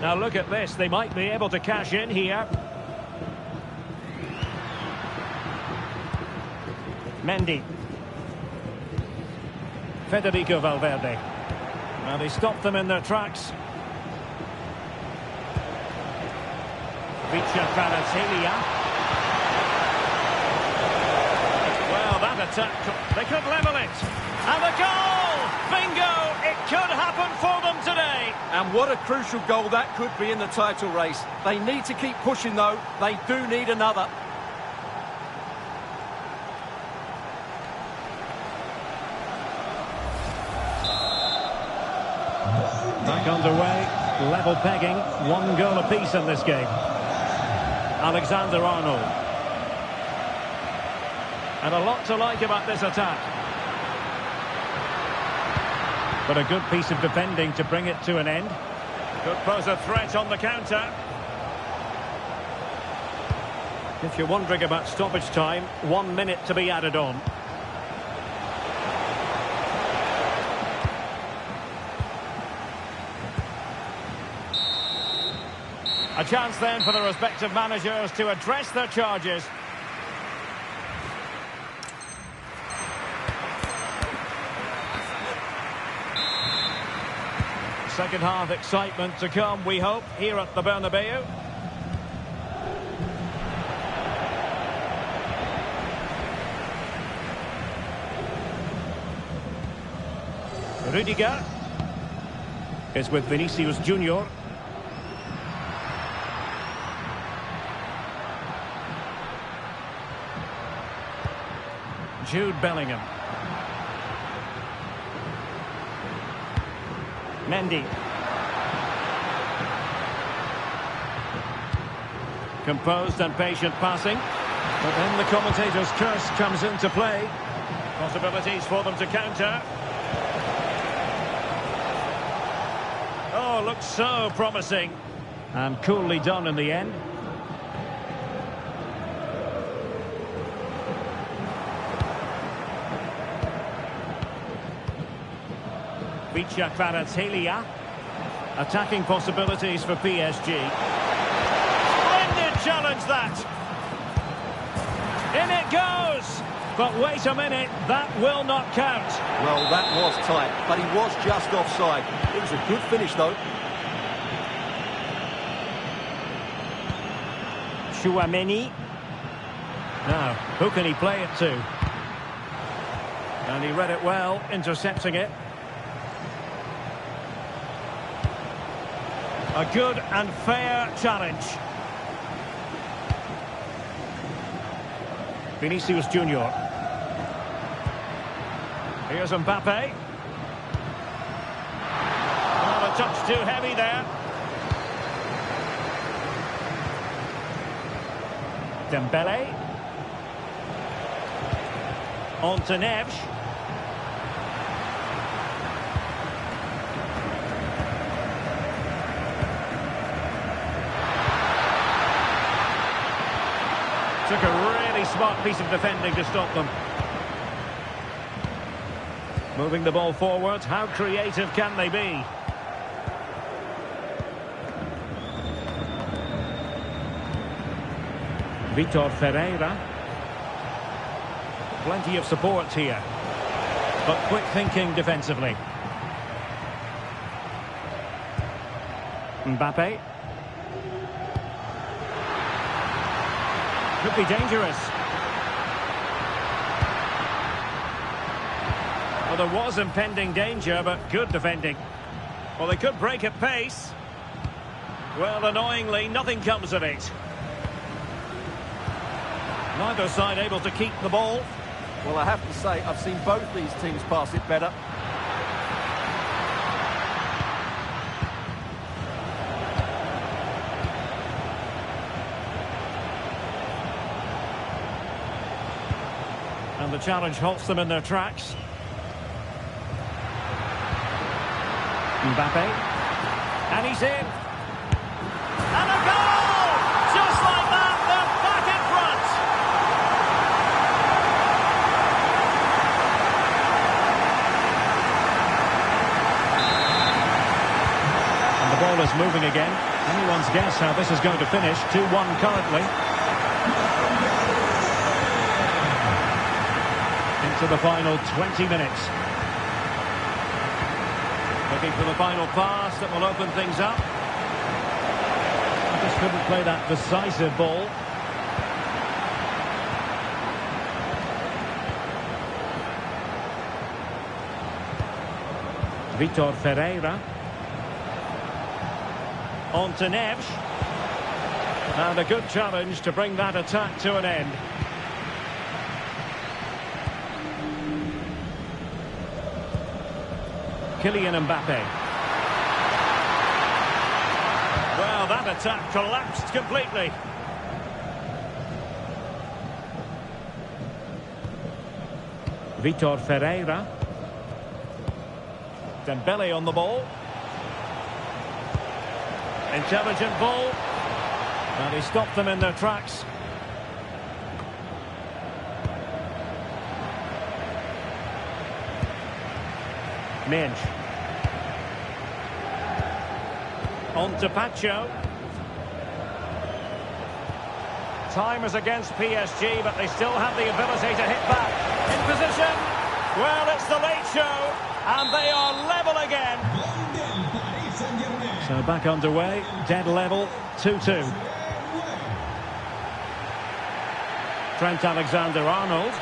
Now look at this. They might be able to cash in here. Mendy. Federico Valverde. Well, they stopped them in their tracks. Vicha Kvaratskhelia. Well, that attack, they could level it. And the goal! Bingo! It could happen for them today. And what a crucial goal that could be in the title race. They need to keep pushing, though. They do need another. Back underway, level pegging, 1 goal apiece in this game. Alexander-Arnold. And a lot to like about this attack. But a good piece of defending to bring it to an end. Could pose a threat on the counter. If you're wondering about stoppage time, 1 minute to be added on. A chance then for the respective managers to address their charges. Second half excitement to come, we hope, here at the Bernabeu. Rudiger is with Vinicius Junior. Jude Bellingham. Mendy. Composed and patient passing. But then the commentator's curse comes into play. Possibilities for them to counter. Oh, looks so promising. And coolly done in the end. Kvaratskhelia. Attacking possibilities for PSG. Splendid challenge that. In it goes. But wait a minute, that will not count. Well, that was tight, but he was just offside. It was a good finish, though. Chouameni. Now, who can he play it to? And he read it well, intercepting it. A good and fair challenge. Vinicius Junior. Here's Mbappe. Oh, a touch too heavy there. Dembele. On to Neves. Took a really smart piece of defending to stop them. Moving the ball forward, how creative can they be? Vitor Ferreira. Plenty of support here. But quick thinking defensively. Mbappe. Could be dangerous. Well, there was impending danger, but good defending. Well, they could break at pace. Well, annoyingly, nothing comes of it. Neither side able to keep the ball. Well, I have to say, I've seen both these teams pass it better. And the challenge halts them in their tracks. Mbappe. And he's in. And a goal! Just like that, they're back in front. And the ball is moving again. Anyone's guess how this is going to finish. 2-1 currently. To the final 20 minutes. Looking for the final pass that will open things up. Just couldn't play that decisive ball. Vitor Ferreira. On to Neves. And a good challenge to bring that attack to an end. Kylian Mbappe. Well, that attack collapsed completely. Vitor Ferreira. Dembele on the ball. Intelligent ball. And he stopped them in their tracks. Minge. On to Pacho. Time is against PSG, but they still have the ability to hit back. In position. Well, it's the late show, and they are level again. So back underway, dead level, 2-2. Trent Alexander-Arnold.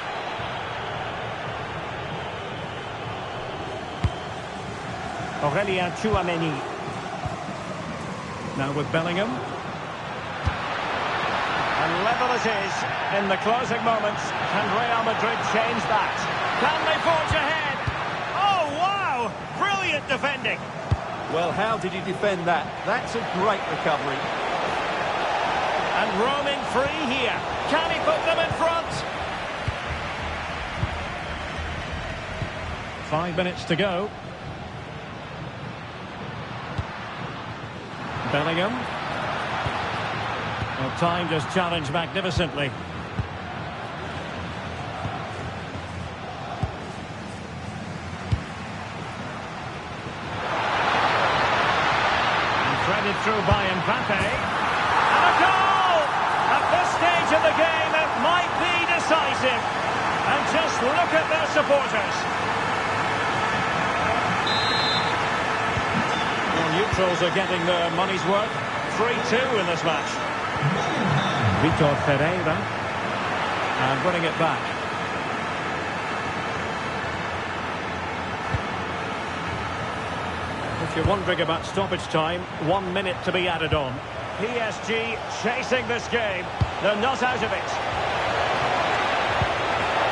Aurelien Tchouameni. Now with Bellingham. And level it is in the closing moments. Can Real Madrid change that? Can they forge ahead? Oh, wow! Brilliant defending. Well, how did he defend that? That's a great recovery. And roaming free here. Can he put them in front? 5 minutes to go. Bellingham. Well, time just challenged magnificently. And threaded through by Mbappe. And a goal! At this stage of the game, it might be decisive. And just look at their supporters. Well, neutrals are getting their money's worth. 3-2 in this match. Vitor Ferreira. And winning it back. If you're wondering about stoppage time, 1 minute to be added on. PSG chasing this game. They're not out of it.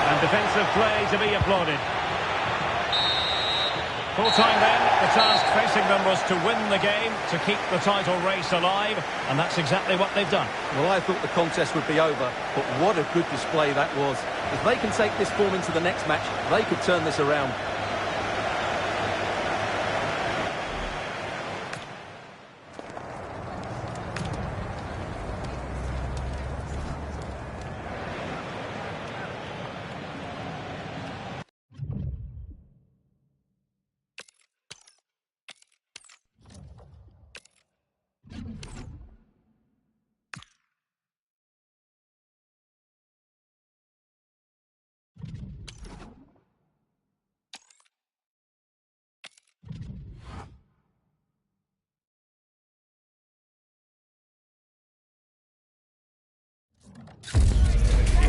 And defensive play to be applauded. Full time then, the task facing them was to win the game, to keep the title race alive, and that's exactly what they've done. Well, I thought the contest would be over, but what a good display that was. If they can take this form into the next match, they could turn this around.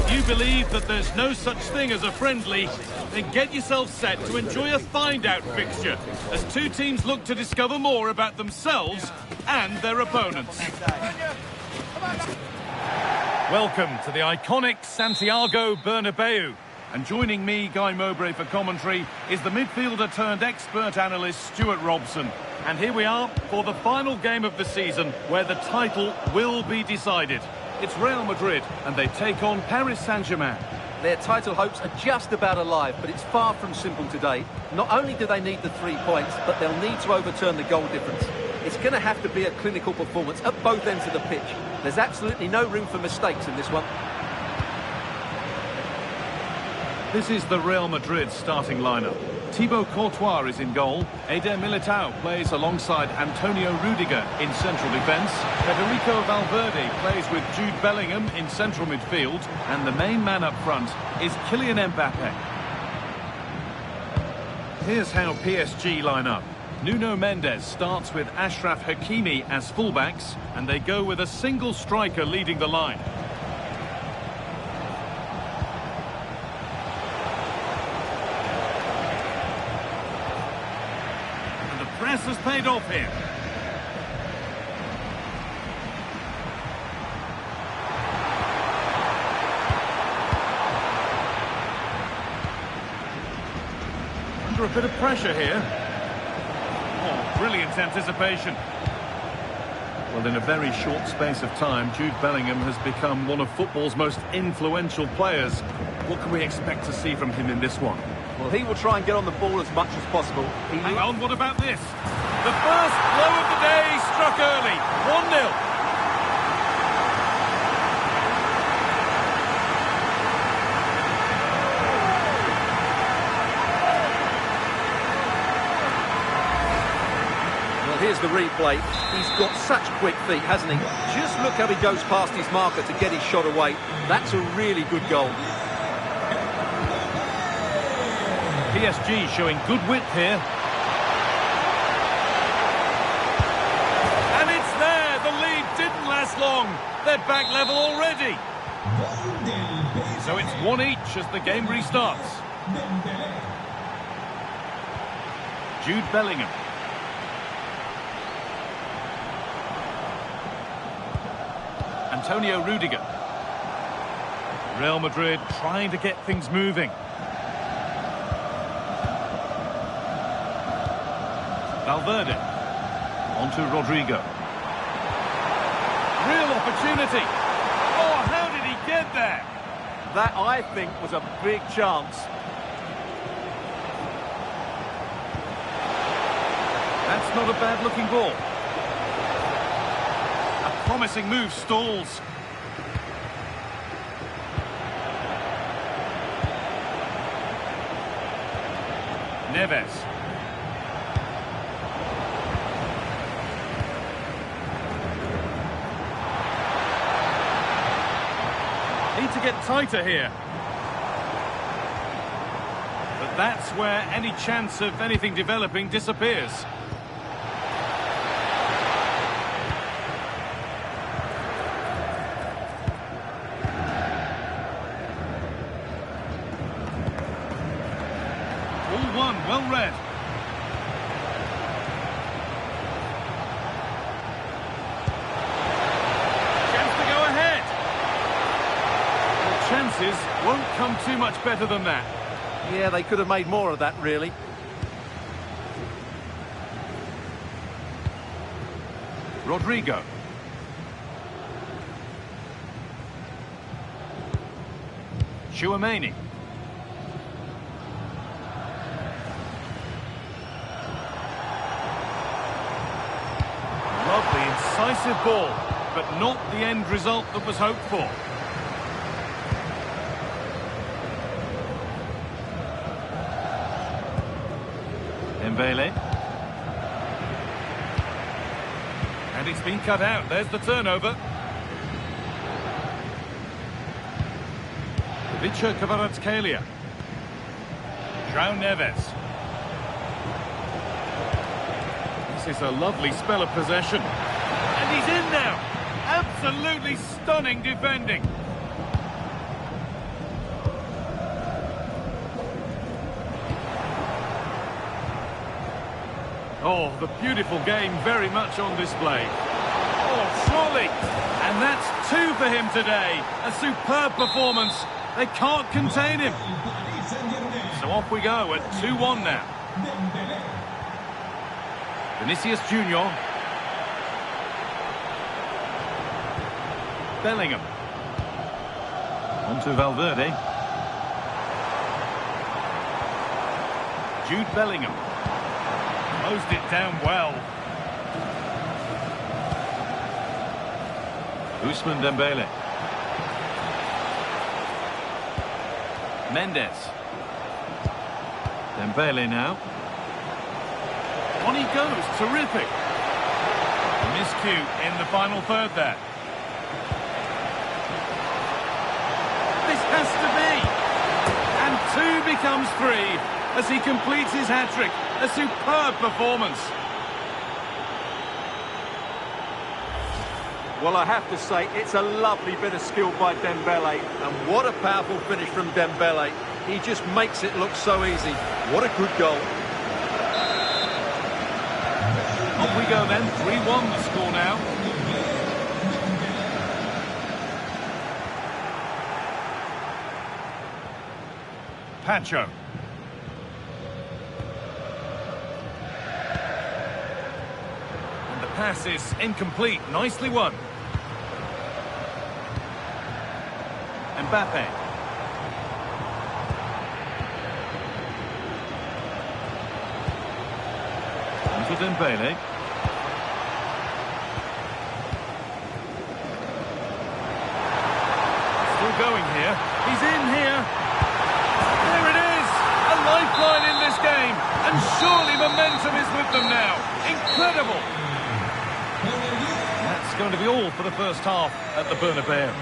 If you believe that there's no such thing as a friendly, then get yourself set to enjoy a find-out fixture as two teams look to discover more about themselves and their opponents. Welcome to the iconic Santiago Bernabeu. And joining me, Guy Mowbray, for commentary is the midfielder-turned-expert analyst Stuart Robson. And here we are for the final game of the season where the title will be decided. It's Real Madrid, and they take on Paris Saint-Germain. Their title hopes are just about alive, but it's far from simple today. Not only do they need the 3 points, but they'll need to overturn the goal difference. It's going to have to be a clinical performance at both ends of the pitch. There's absolutely no room for mistakes in this one. This is the Real Madrid starting lineup. Thibaut Courtois is in goal. Eder Militao plays alongside Antonio Rudiger in central defence. Federico Valverde plays with Jude Bellingham in central midfield. And the main man up front is Kylian Mbappe. Here's how PSG line up. Nuno Mendes starts with Achraf Hakimi as fullbacks, and they go with a single striker leading the line. Press has paid off here. Under a bit of pressure here. Oh, brilliant anticipation. Well, in a very short space of time, Jude Bellingham has become one of football's most influential players. What can we expect to see from him in this one? Well, he will try and get on the ball as much as possible. Hang on, what about this? The first blow of the day struck early. 1-0. Here's the replay. He's got such quick feet, hasn't he? Just look how he goes past his marker to get his shot away. That's a really good goal. PSG showing good width here. And it's there! The lead didn't last long. They're back level already. So it's 1 each as the game restarts. Jude Bellingham. Antonio Rudiger. Real Madrid trying to get things moving. Valverde. On to Rodrigo. Real opportunity. Oh, how did he get there? That, I think, was a big chance. That's not a bad-looking ball. A promising move stalls. Neves. Need to get tighter here. But that's where any chance of anything developing disappears. All one, well read. Chances won't come too much better than that. Yeah, they could have made more of that, really. Rodrigo. Tchouaméni. Lovely, incisive ball, but not the end result that was hoped for. Dembele. And it's been cut out. There's the turnover. Vicha Kvaratskhelia. João Neves. This is a lovely spell of possession. And he's in now. Absolutely stunning defending. Oh, the beautiful game very much on display. Oh, surely. And that's 2 for him today. A superb performance. They can't contain him. So off we go at 2-1 now. Vinicius Junior. Bellingham. On to Valverde. Jude Bellingham. Closed it down well. Ousmane Dembele. Mendes. Dembele now. On he goes, terrific. A miscue in the final third there. This has to be. And 2 becomes 3 as he completes his hat-trick. A superb performance. Well, I have to say, it's a lovely bit of skill by Dembele. And what a powerful finish from Dembele. He just makes it look so easy. What a good goal. On we go then, 3-1 the score now. Pacho. And the pass is incomplete, nicely won. Mbappe. to Dembele. Still going here. He's in here. There it is. A lifeline in this game. And surely momentum is with them now. Incredible. That's going to be all for the first half at the Bernabeu.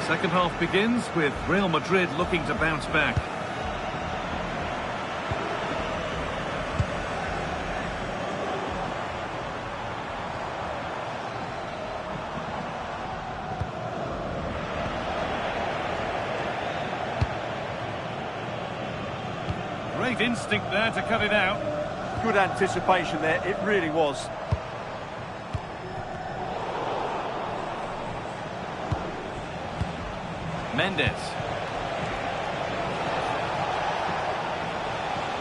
Second half begins with Real Madrid looking to bounce back. Great instinct there to cut it out. Good anticipation there, it really was. Mendes.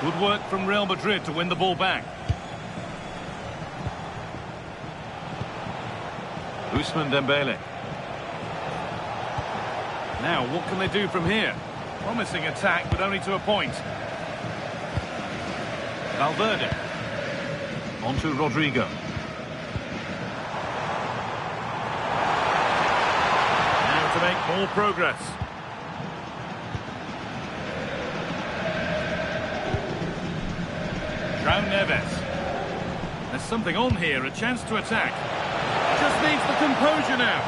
Good work from Real Madrid to win the ball back. Ousmane Dembele. Now, what can they do from here? Promising attack, but only to a point. Valverde. On to Rodrigo. Now to make more progress. João Neves. There's something on here, a chance to attack. Just needs the composure now.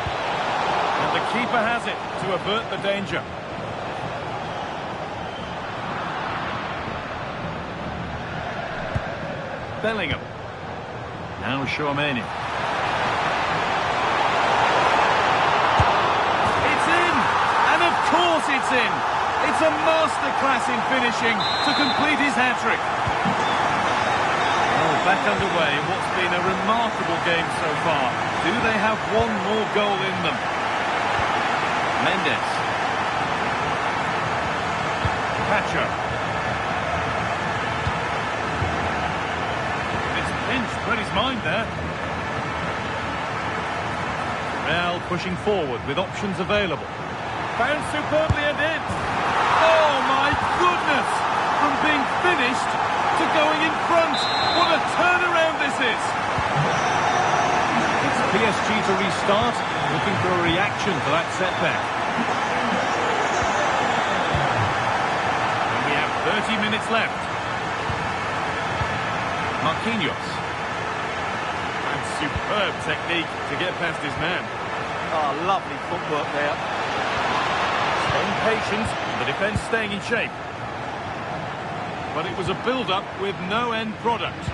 And the keeper has it to avert the danger. Bellingham. Now Tchouaméni. It's in! And of course it's in! It's a masterclass in finishing to complete his hat-trick. Well, back underway, what's been a remarkable game so far. Do they have one more goal in them? Mendes. Pacho. Read his mind there. Real pushing forward with options available. Found superbly and in. Oh my goodness! From being finished to going in front. What a turnaround this is! It's PSG to restart, looking for a reaction to that setback. And we have 30 minutes left. Marquinhos. Superb technique to get past his man. Oh, lovely footwork there. Staying patient, the defence staying in shape. But it was a build-up with no end product.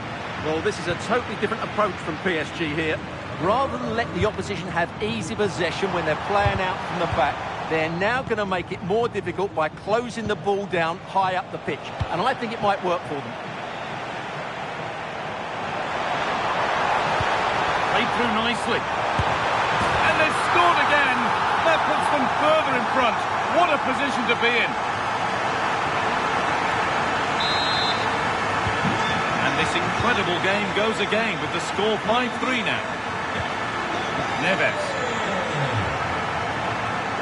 Well, this is a totally different approach from PSG here. Rather than let the opposition have easy possession when they're playing out from the back, they're now going to make it more difficult by closing the ball down high up the pitch. And I think it might work for them. Through nicely. And they've scored again. That puts them further in front. What a position to be in. And this incredible game goes again with the score 5-3 now. Neves.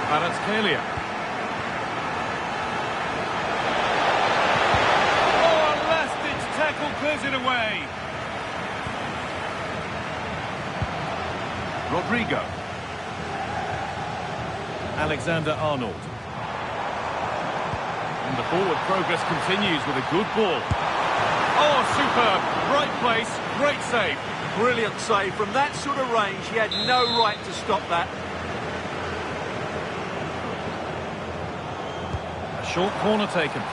Kvaratskhelia. Oh, a last-ditch tackle clears it away. Rodrigo. Alexander-Arnold. And the forward progress continues with a good ball. Oh, superb. Right place, great save. Brilliant save. From that sort of range, he had no right to stop that. A short corner taken.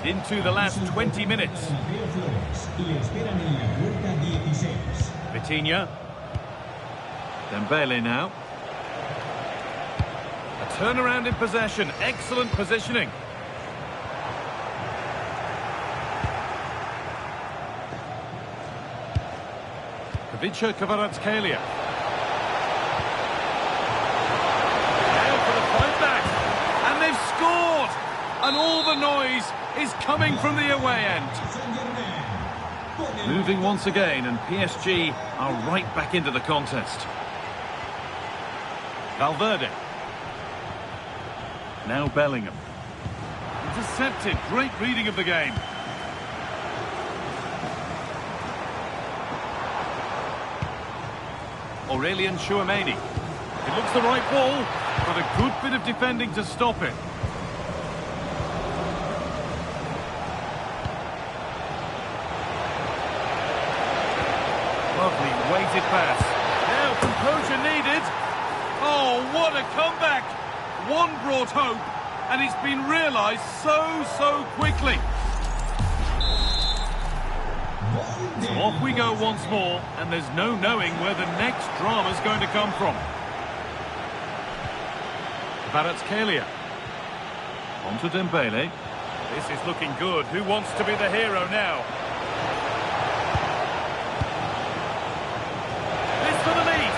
Into the last 20 minutes. Vitinha. Dembele now. A turnaround in possession. Excellent positioning. Kvaratskhelia. Now for the fight back. And they've scored! and all the noise is coming from the away end. Moving once again, and PSG are right back into the contest. Valverde. Now Bellingham. Intercepted. Great reading of the game. Aurelien Tchouameni. It looks the right ball, but a good bit of defending to stop it. Lovely weighted pass. Now composure needed. Oh, what a comeback! One brought hope, and it's been realised so quickly. So off we go once more, and there's no knowing where the next drama's going to come from. Kvaratskhelia. On to Dembele. This is looking good. Who wants to be the hero now? This for the lead.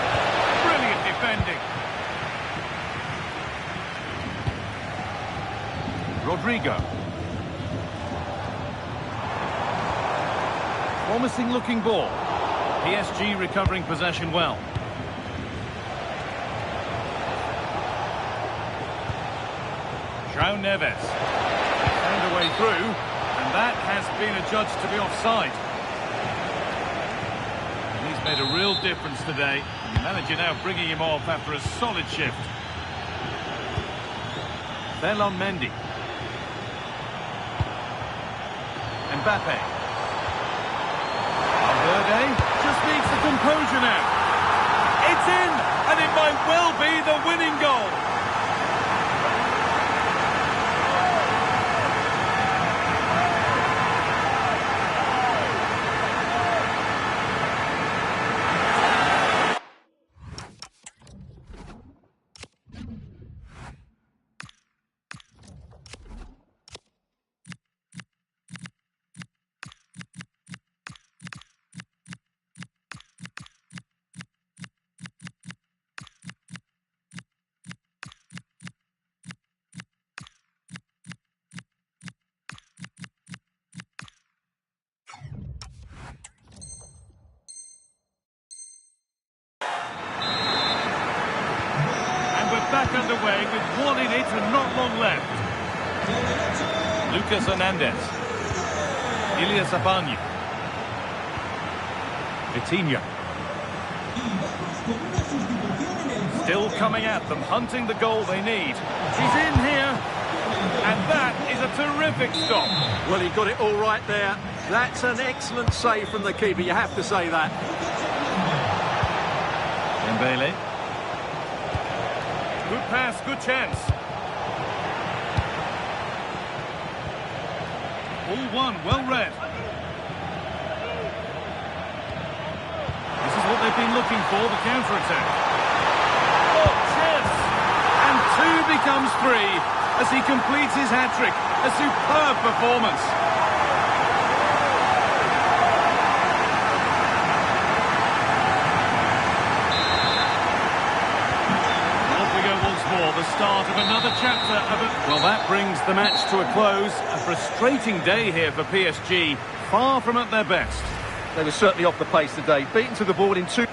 Brilliant defending. Rodrigo. Promising looking ball. PSG recovering possession well. João Neves. Found a way through, and that has been adjudged to be offside. And he's made a real difference today. The manager now bringing him off after a solid shift. Ferland Mendy. Mbappe. Valverde just needs the composure now. It's in, and it might well be the winning goal. Back underway with one in it and not long left. Lucas Hernandez. Ilias Abanya. Vitinha. Still coming at them, hunting the goal they need. He's in here, and that is a terrific stop. Well, he got it all right there. That's an excellent save from the keeper, you have to say that. Dembele. Good pass, good chance. All one, well read. This is what they've been looking for, the counter-attack. Oh, chance! And two becomes three as he completes his hat-trick. A superb performance. The start of another chapter of it. Well, that brings the match to a close. A frustrating day here for PSG, far from at their best. They were certainly off the pace today, beaten to the board in two...